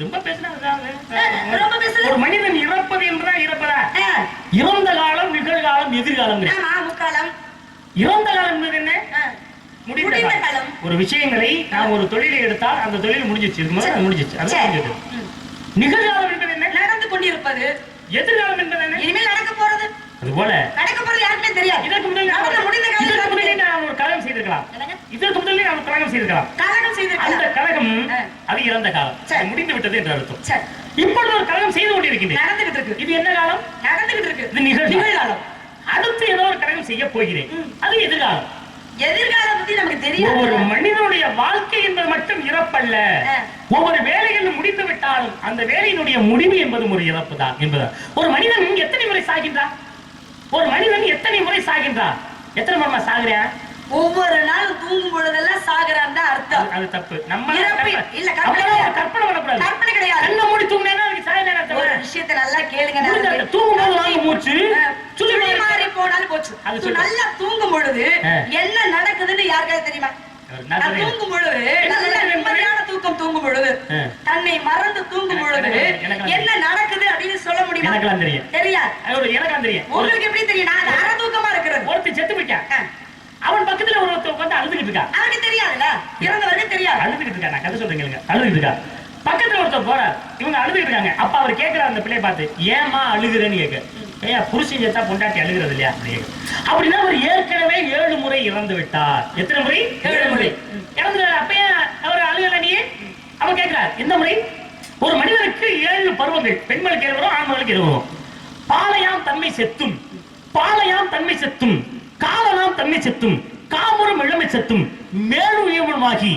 ரொம்ப பேசுனா ரொம்ப பேசல. ஒரு மனிதன் இறப்பது என்றா இறப்பதா? இறந்த காலம், நிகழ்காலம், எதிர்காலம். முக்காலம். இறந்த காலம் என்பது என்ன? முடிந்த காலம். ஒரு விஷயங்களை நாம் ஒரு தொழிலை எடுத்தால் அந்த தொழில் முடிஞ்சிச்சு, முடிஞ்சிச்சு. நிகழ்காலம் என்பது என்ன? நடந்து கொண்டிருப்பது. எதிர்காலம் என்பது என்ன? இனிமேல் நடக்க போறது. அதுபோல நடக்க போறது யாருக்குமே தெரியாது. இதற்கு முதலில் நான் ஒரு கலகம் செய்திருக்கலாம். இதற்கு முதலில் நான் ஒரு கலகம் செய்திருக்கலாம். அந்த கலகம் அது இறந்த காலம், முடிந்து விட்டது என்று அர்த்தம். இப்பொழுது ஒரு கலகம் செய்து கொண்டிருக்கின்றேன், நடந்துகிட்டு இருக்கு. இது என்ன காலம்? நடந்துகிட்டு இருக்கு. இது நிகழ்காலம். அடுத்து ஏதோ ஒரு கலகம் செய்ய போகிறேன், அது எதிர்காலம். எதிர்காலம் பத்தி நமக்கு தெரியும். ஒவ்வொரு மனிதனுடைய வாழ்க்கை என்பது மட்டும் இறப்பல்ல. ஒவ்வொரு வேலைகளும் முடித்து விட்டாலும் அந்த வேலையினுடைய முடிவு என்பதும் ஒரு இறப்பு தான் என்பதால் ஒரு மனிதன் எத்தனை முறை சாகின்றான்? ஒரு மனிதன் எத்தனை முறை சாகின்றான்? எத்தனை முறை சாகுறியா? ஒவ்வொரு நாள் தூங்கும் பொழுதெல்லாம் சாகுறான் தான் அர்த்தம். அது தப்பு. நம்ம இல்ல கற்பனை பண்ணக்கூடாது. கற்பனை கிடையாது. கண்ண மூடி தூங்கினா அதுக்கு சாயல அர்த்தம். ஒரு விஷயத்தை நல்லா கேளுங்க. தூங்கும் போது வாங்க மூச்சு சுழி மாறி போனாலும் போச்சு. அது நல்லா தூங்கும் பொழுது என்ன நடக்குதுன்னு யாருக்காவது தெரியுமா? தூங்கும் பொழுது நல்ல நிம்மதியான தூக்கம் தூங்கும் பொழுது, தன்னை மறந்து தூங்கும் பொழுது என்ன நடக்குது அப்படின்னு சொல்ல முடியுமா? எனக்கெல்லாம் தெரியும். தெரியாது. எனக்கெல்லாம் தெரியும். உங்களுக்கு எப்படி தெரியும்? நான் அரை தூக்கமா இருக்கிறது. ஒருத்தர் செத்து போயிட்டான், அவன் பக்கத்துல ஒருத்தர் உட்கார்ந்து அழுதுகிட்டு இருக்கா. அவனுக்கு தெரியாதுல்ல, இறந்தவருக்கு தெரியாது. அழுதுகிட்டு இருக்கா. நான் கதை சொல்றேங்க. அழுதுகிட்டு இருக்கா. பக்கத்துல ஒருத்தர் போறார், இவங்க அழுதுகிட்டு இருக்காங்க. அப்ப அவர் கேட்கிறார் அந்த பிள்ளைய பார்த்து, ஏமா அழுகுறேன்னு கேட்க. ஏன் புருஷன் செத்தா பொண்டாட்டி அழுகிறது இல்லையா? அப்படின்னா அவர் ஏற்கனவே 7 முறை இறந்து விட்டார். எத்தனை முறை? 7 முறை இறந்து. அப்பயே அவர் அழுகல. நீ அவர் கேட்கிறார், எந்த முறை? ஒரு மனிதனுக்கு 7 பருவங்கள், பெண்களுக்கு 7 வரும், ஆண்களுக்கு 7 வரும். பாலையாம் தன்மை செத்தும், பாலையாம் தன்மை செத்தும், காலனாம் தன்மை செத்தும், காமுறும் இளமை செத்தும், மேலும் உயர்வுமாகி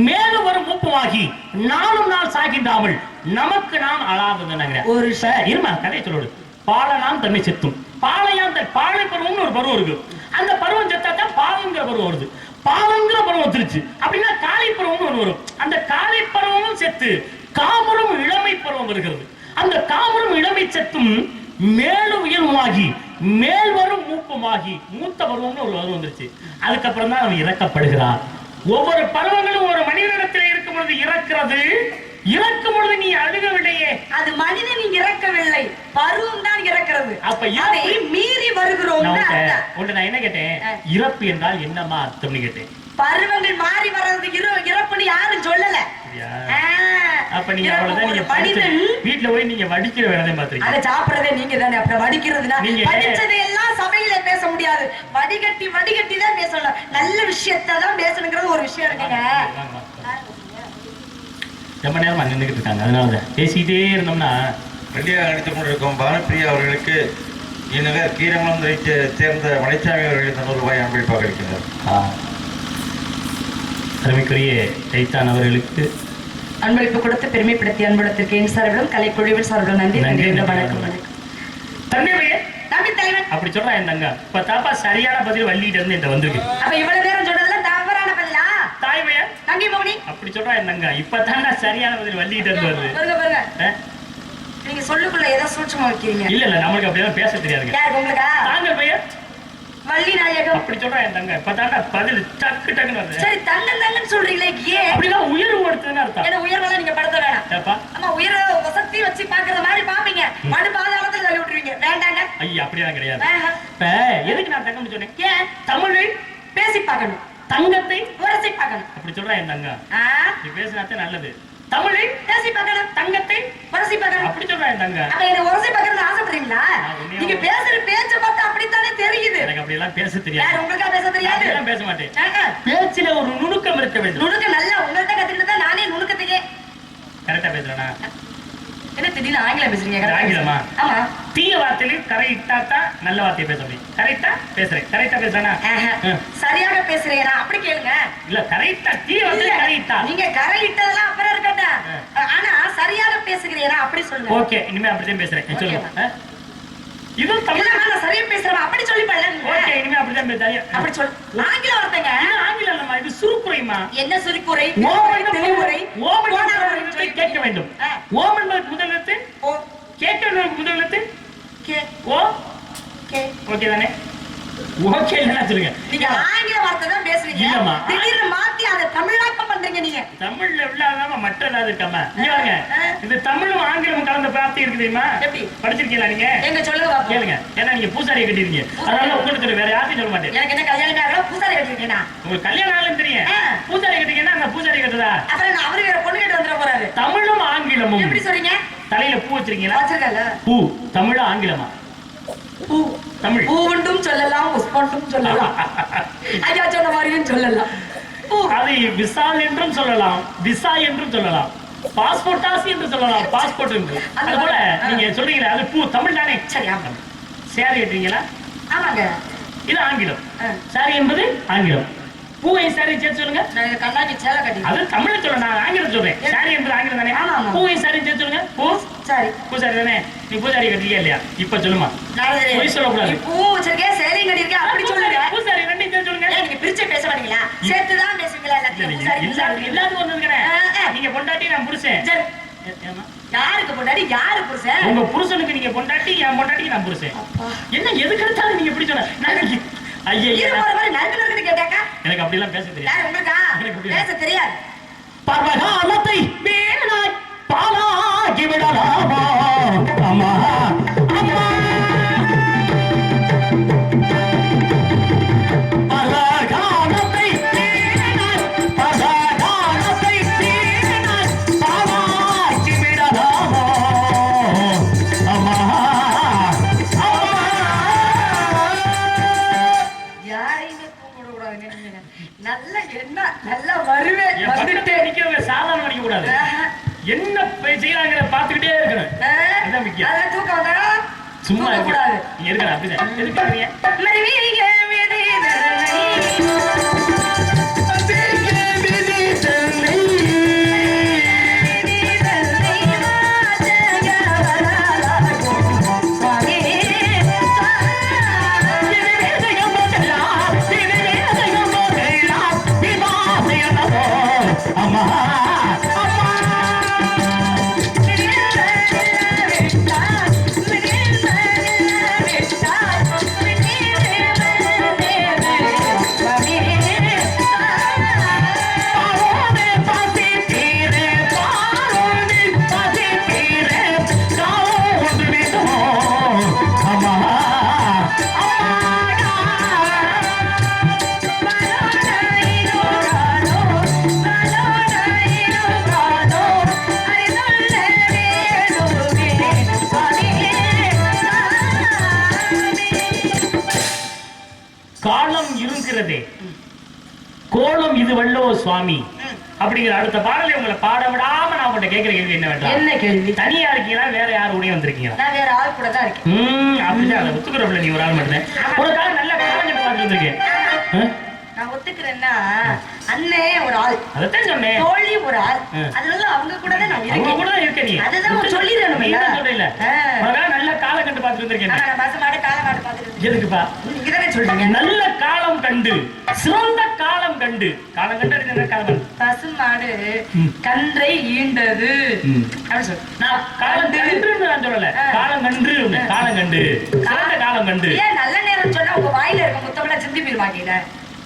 மேலும் வரும் மூப்பமாகி நாளும் நாள் சாகின்றாமல் நமக்கு நாம் அழாதது. ஒரு இருமா கதையை சொல்லு. பாலனாம் தன்மை செத்தும், பாலையாம் பாலை பருவம்னு ஒரு பருவம் இருக்கு. அந்த பருவம் செத்தாதான் பாலங்கிற பருவம் வருது. பாலங்கிற பருவம் வந்துருச்சு அப்படின்னா காலை பருவம்னு ஒன்று வரும். அந்த காலை பருவமும் செத்து காமரும் இளமை பருவம் வருகிறது. அந்த காமரும் இளமை செத்தும் மேலும் உயர்வுமாகி மேல் வரும் மூப்பமாகி மூத்த பருவம்னு ஒரு பருவம் வந்துருச்சு. அதுக்கப்புறம் தான் அவன் இறக்கப்படுகிறான். ஒவ்வொரு பருவங்களும் ஒரு மனிதனிடத்தில் இருக்கும் பொழுது இறக்கிறது, இறக்கும் பொழுது நீ அழுகவில்லையே. அது மனிதன் இறக்கவில்லை, பருவம் தான் இறக்கிறது. அப்ப அதை மீறி வருகிறோம். நான் என்ன கேட்டேன், இறப்பு என்றால் என்னமா அர்த்தம்னு கேட்டேன். பருவங்கள் மாறி வர்றது இறப்புன்னு யாரும் சொல்லல. அப்ப நீங்க அவ்வளவுதான், நீங்க மனிதன் வீட்டுல போய் நீங்க வடிக்கிற வேலையை பாத்துருக்கீங்க. அதை சாப்பிடறதே நீங்க தானே. அப்புறம் வடிக்கிறதுனா படிச்சதை எல்லாம் சபையில பேச முடியாது, வடிகட்டி வடிகட்டி தான் பேசணும். நல்ல விஷயத்தை தான் பேசணுங்கிறது ஒரு விஷயம் இருக்குங்க. ரொம்ப நேரமா நின்றுகிட்டு இருக்காங்க, அதனாலதான் பேசிக்கிட்டே இருந்தோம்னா. வெளியாக நடித்துக் கொண்டிருக்கும் பானுப்பிரியா அவர்களுக்கு இந்நகர் கீரமலந்துரை சேர்ந்த மலைச்சாமி அவர்களுக்கு 100 ரூபாய் அன்பளிப்பாக இருக்கின்றனர். அருமைக்குரிய கைத்தான் அவர்களுக்கு அன்பளிப்பு கொடுத்து பெருமைப்படுத்திய அன்புடத்திற்கு என் சார்பிலும் கலைக்குழுவின் சார்பிலும் நன்றி. வணக்கம். அப்படி சொல்றா என் தங்க. இப்ப தாப்பா சரியான பதில் வள்ளிட்டு இருந்து இந்த வந்திருக்கு. அப்ப இவ்வளவு நேரம் சொன்னதெல்லாம் தவறான பதிலா? தாய் பையன் தங்கி மகனி அப்படி சொல்றா என் தங்க. இப்பதான் சரியான பதில் வள்ளிட்டு இருந்து வருது. நீங்க சொல்லுக்குள்ள ஏதோ சூட்சமா வைக்கிறீங்க. இல்ல நம்மளுக்கு அப்படியெல்லாம் பேச தெரியாதுங்க. யாருக்கு உங்களுக்கா? தாங்க பையன் வள்ளி நாயகம் அப்படி சொல்றா என் தங்க. இப்பதான் பதில் டக்கு டக்குன்னு வருது. சரி தங்கன்னு சொல்றீங்களே, ஏன் அப்படிதான் உயர்வு படுத்துதுன்னு அர்த்தம். என்ன உயர்வெல்லாம் நீங்க படுத்த வேணாம். ஆமா உயர வசதி வச்சு பாக்குற மாதிரி பாப்பீங்க, மனு பாதாளத்துல தள்ளி விட்டுருவீங்க. வேண்டாங்க ஐயா, அப்படியெல்லாம் கிடையாது. இப்ப எதுக்கு நான் தங்கம்னு சொன்னேன்? ஏன் தமிழை பேசி பார்க்கணும், தங்கத்தை உரசி பார்க்கணும். அப்படி சொல்றா என் தங்க. நீ பேசினாத்தே நல்லது. தமிழை பேசி பார்க்கணும், தங்கத்தை உரசி பார்க்கணும். அப்படி சொல்றா என் தங்க. அப்ப என்ன உரசி பார்க்கறது ஆசைப்படுறீங்களா? நீங்க பேசுற பேச்ச பார்த்தா அப்படித்தானே தெரியுது. எனக்கு அப்படி எல்லாம் பேச தெரியாது. யார் உங்களுக்கா பேச தெரியாது? நான் பேச மாட்டேன். பேச்சில ஒரு நுணுக்கம் இருக்க வேண்டும். நுணுக்கம் நல்லா உங்கள்ட்ட கத்துக்கிட்டு தான் நானே நுணுக்கத்துக்கே கரெக்டா பேசுறேனா? என்ன திடீர்னு ஆங்கிலம் பேசுறீங்க? ஆங்கிலமா? ஆமா. தீய வார்த்தையில கரை இட்டாதான் நல்ல வார்த்தையை பேச முடியும். கரெக்டா பேசுறேன். கரெக்டா பேசுறேனா? சரியாக பேசுறீங்க. அப்படி கேளுங்க. இல்ல கரெக்டா தீய வார்த்தையில கரை இட்டா. நீங்க கரை இட்டதெல்லாம் அப்புறம் இருக்கட்டும், ஆனா சரியாக பேசுகிறீரா அப்படி சொல்லுங்க. ஓகே, இனிமே அப்படிதான் பேசுறேன். சொல்லுங்க. இது தமிழ் நான் சரியா பேசுறேன் அப்படி சொல்லி பாருங்க. ஓகே, இனிமே அப்படிதான் பேசுறேன். அப்படி சொல்லு. ஆங்கில வார்த்தைங்க. இது ஆங்கிலம் இல்லம்மா, இது சுருக்குறைமா. என்ன சுருக்குறை? தெளிவுரை. ஓமன் கேட்க வேண்டும். ஓமன் முதல் எழுத்து ஓ, கேட்க வேண்டும். முதல் எழுத்து கே. ஓ. கே. ஓகே தானே? ஓகே இல்லைன்னா சொல்லுங்க. நீங்க ஆங்கில வார்த்தை தான் பேசுறீங்க, இல்லம்மா. திடீர்னு மாத்தி அதை தமிழாக்கம் பண்றீங்க நீங்க. தமிழ்ல இல்லாம மற்ற ஏதாவது இருக்காமா? இங்க வாங்க. இது தமிழும் ஆங்கிலமும் கலந்த வார்த்தை இருக்கு தெரியுமா? எப்படி படிச்சிருக்கீங்களா நீங்க? எங்க சொல்லுங்க பாப்போம். கேளுங்க. ஏன்னா நீங்க பூசாரியை கட்டிருக்கீங்க, அதனால உங்களுக்கு தெரியும், வேற யாரையும் சொல்ல மாட்டேன். எனக்கு என்ன கல்யாணம் ஆகல, பூசாரி கட்டிருக்கேனா? உங்களுக்கு கல்யாணம் ஆகலன்னு தெரியும், பூசாரி கட்டிருக்கீங்கன்னா அந்த பூசாரி கட்டுதா? அப்புறம் நான் அவரு வேற பொண்ணு கேட்டு வந்துட போறாரு. தமிழும் ஆங்கிலமும் எப்படி சொல்றீங்க? தலையில பூ வச்சிருக்கீங்களா? வச்சிருக்கல. பூ தமிழா ஆங்கிலமா? பூ தமிழ். பூவண்டும் சொல்லலாம், புஷ்பண்டும் சொல்லலாம், ஐயா சொன்ன மாதிரியும் சொல்லலாம். அதை விசால் என்றும் சொல்லலாம், விசா என்றும் சொல்லலாம், பாஸ்போர்ட்டாசி என்று சொல்லலாம், பாஸ்போர்ட் என்று. அது போல நீங்க சொல்றீங்களா, அது பூ தமிழ் தானே? சரி, ஆமாம். சேரி கட்டுறீங்களா? ஆமாங்க. இது ஆங்கிலம். சாரி என்பது ஆங்கிலம். பூவை சாரி சேர்த்து சொல்லுங்க. கண்ணாடி சேலை கட்டி. அது தமிழ் சொல்ல, நான் ஆங்கிலம் சொல்றேன். சாரி என்பது ஆங்கிலம் தானே? பூவை சாரி சேர்த்து சொல்லுங்க. பூ சாரி. பூ சாரி தானே? நீ பூசாரி கட்டிருக்கியா இல்லையா? இப்ப சொல்லுமா. பொய் சொல்லக்கூடாது. பூ வச்சிருக்கேன், சேலை கட்டிருக்கேன், அப்படி சொல்லுங்க. பூசாரி ரெண்டையும் சேர்த்து சொல்லுங்க. நீங்க பிரிச்சு பேச மாட்டீங்களா? சேர்த்து தான் பேசுவீங்களா? எல்லாரும் ஒண்ணு இருக்கிறேன். நீங்க பொண்டாட்டி, நான் புருஷன். யாருக்கு பொண்டாட்டி, யாரு புருஷன்? உங்க புருஷனுக்கு நீங்க பொண்டாட்டி, என் பொண்டாட்டிக்கு நான் புருஷன். என்ன எதுக்கு எடுத்தாலும் நீங்க எப்படி சொன்ன? எனக்கு அப்படி எல்லாம் பேச தெரியாது. பேச தெரியாது. பர்வகாலத்தை வேணாய் பாலாகி விடலாமா? அம்மா அம்மா பர்வகாலத்தை வேணாய், பர்வகாலத்தை வேணாய் பாலாகி விடலாமா? அம்மா யாரையுமே தூங்க கூடாதுங்க. நல்ல என்ன நல்லா வருவேன். சாதாரண அடிக்க கூடாது. என்ன செய்யறாங்க பாத்துக்கிட்டே இருக்கணும். தூக்கம் வந்தா சும்மா கூடாது. நீங்க இருக்கணும். அப்படிதான் எதுக்கு இருக்கிறதே கோலம் இது வல்லோ சுவாமி அப்படிங்கிற அடுத்த பாடலை உங்களை பாட விடாம நான் உங்கள்கிட்ட கேட்கிற கேள்வி என்ன வேண்டாம்? என்ன கேள்வி? தனியா இருக்கீங்களா வேற யார் கூட வந்திருக்கீங்களா? நான் வேற ஆள் கூட தான் இருக்கேன். அப்படிதான் அதை ஒத்துக்கிறப்பல நீ ஒரு ஆள் மட்டும் உனக்காக நல்ல காலம் பார்த்து வந்திருக்கேன். நான் ஒத்துக்கிறேன்னா அண்ணே ஒரு ஆள், அதைத்தான் சொன்னேன், தோழி ஒரு ஆள், அதனால அவங்க கூட தான் நான் அவங்க இருக்கேன். கூட தான் இருக்க நீ அதுதான் சொல்லிடுறேன். சொல்றீங்களா? உனக்காக நல்ல காலம் கண்டு பார்த்து வந்திருக்கேன். நான் பசமாடு கால மாடு பார்த்துட்டு எதுக்குப்பா? நீங்க தானே சொல்றீங்க. நல்ல காலம் கண்டு சிறந்த காலம் கண்டு காலம் கண்டு என்ன காலம்? பசுமாடு கன்றை ஈண்டது அப்படின்னு சொல்லு. நான் காலம் கன்று நான் சொல்லல, காலம் கன்று காலம் கண்டு சிறந்த காலம் கண்டு. ஏன் நல்ல நேரம் சொன்னா உங்க வாயில இருக்க முத்தமெல்லாம் சிந்தி போய் மாட்டீங்க.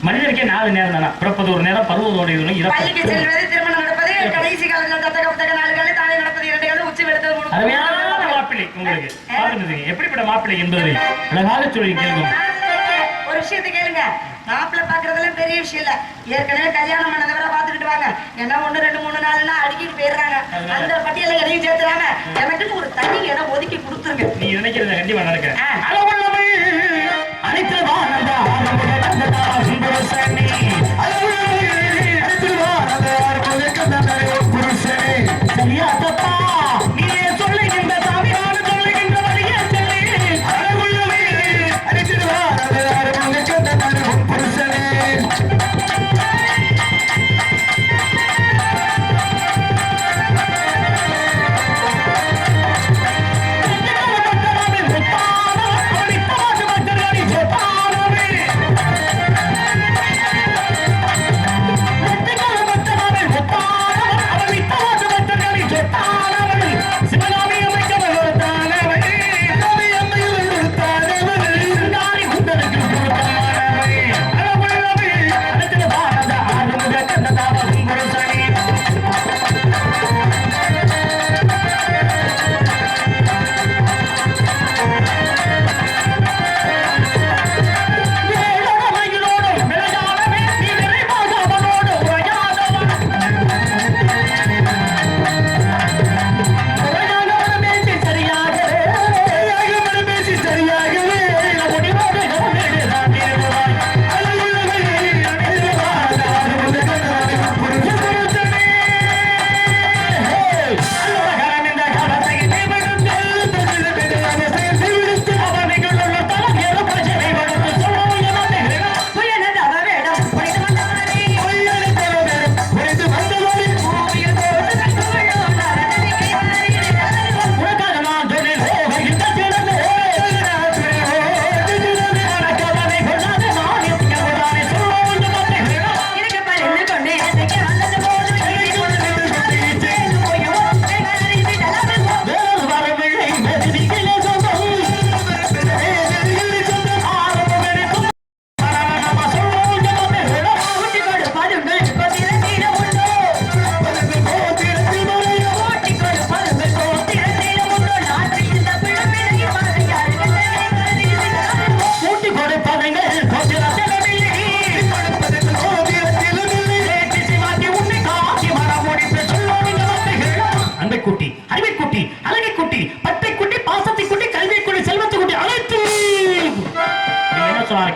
மனிதனுக்கே 4 நேரம் தானா? பிறப்பது ஒரு நேரம், பருவதோட பள்ளிக்கு செல்வது, திருமணம் நடப்பது, கடைசி காலத்தில் தத்தக 4 காலம், தானே நடப்பது 2 காலம், உச்சி வெளுத்தது 3 அருமையான மாப்பிள்ளை உங்களுக்கு பாக்குறதுக்கு எப்படிப்பட்ட மாப்பிள்ளை என்பதை அழகாக சொல்லி கேளுங்க. ஒரு விஷயத்தை கேளுங்க. மாப்பிள்ளை பாக்குறதெல்லாம் பெரிய விஷயம் இல்ல. ஏற்கனவே கல்யாணம் பண்ணதை வர பாத்துக்கிட்டு வாங்க. ஏன்னா 1 2 3 4 அடிக்கிட்டு போயிடுறாங்க. அந்த பட்டியலை எதையும் சேர்த்துறாங்க. எனக்குன்னு ஒரு தனி இடம் ஒதுக்கி கொடுத்துருங்க. நீ நினைக்கிறத கண்டிப்பா நடக்க.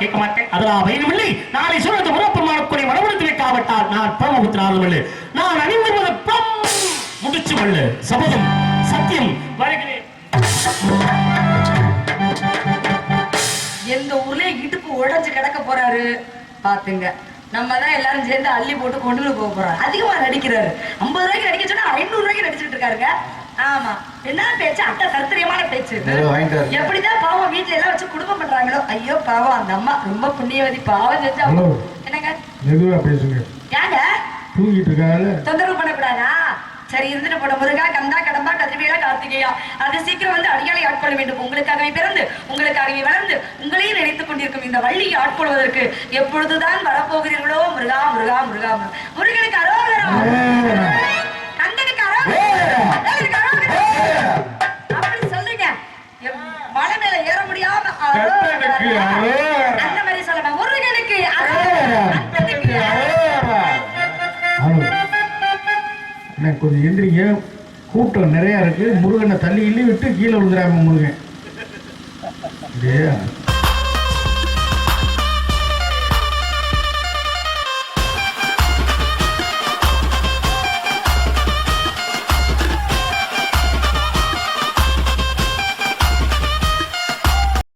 கேட்க மாட்டேன். அதெல்லாம் பயனுமில்லை. நாளை சொல்றது முறப்பமானக்கூடிய மனமுடித்து வைக்காவிட்டால் நான் பிரம்மபுத்திராலும் இல்லை. நான் அணிந்திருப்பது முடிச்சு கொள்ள சபதம் சத்தியம் வருகிறேன். எந்த ஊர்ல இடுப்பு உடைஞ்சு கிடக்க போறாரு பாத்துங்க. நம்ம தான் எல்லாரும் சேர்ந்து அள்ளி போட்டு கொண்டு போக போறோம். அதிகமா நடிக்கிறாரு. 50 ரூபாய்க்கு நடிக்க சொன்னா 500 ரூபாய்க்கு நடிச்சுட்டு இருக்காருங்க. ஆமா, என்ன பேச்சு, அட்ட கருத்திரியமான பேச்சு. எப்படிதான் பாவம் வீட்டுல எல்லாம் வச்சு குடும்பம் பண்றாங்களோ. ஐயோ பாவம், அந்த அம்மா ரொம்ப புண்ணியவதி. பாவம் செஞ்சா என்னங்க மெதுவா பேசுங்க. ஏங்க தூங்கிட்டு இருக்காங்க, தொந்தரவு பண்ணக்கூடாதா? சரி, இருந்துட்டு போன முருகா, கந்தா, கடம்பா, கதிர்வேலா, கார்த்திகேயா, அது சீக்கிரம் வந்து அடியாளை ஆட்கொள்ள வேண்டும். உங்களுக்காகவே பிறந்து உங்களுக்காகவே வளர்ந்து உங்களையும் நினைத்துக் கொண்டிருக்கும் இந்த வள்ளியை ஆட்கொள்வதற்கு எப்பொழுதுதான் வரப்போகிறீர்களோ முருகா முருகா முருகா. முருகனுக்கு அரோகரா, கந்தனுக்கு அரோகரா, அப்படி சொல்லுங்க. மலை மேல ஏற முடியாம அந்த மாதிரி சொல்லணும். முருகனுக்கு கொஞ்சம் எந்திரிங்க, கூட்டம் நிறைய இருக்கு. முருகனை தள்ளி விட்டு கீழே விழுந்துறாம முருகன்.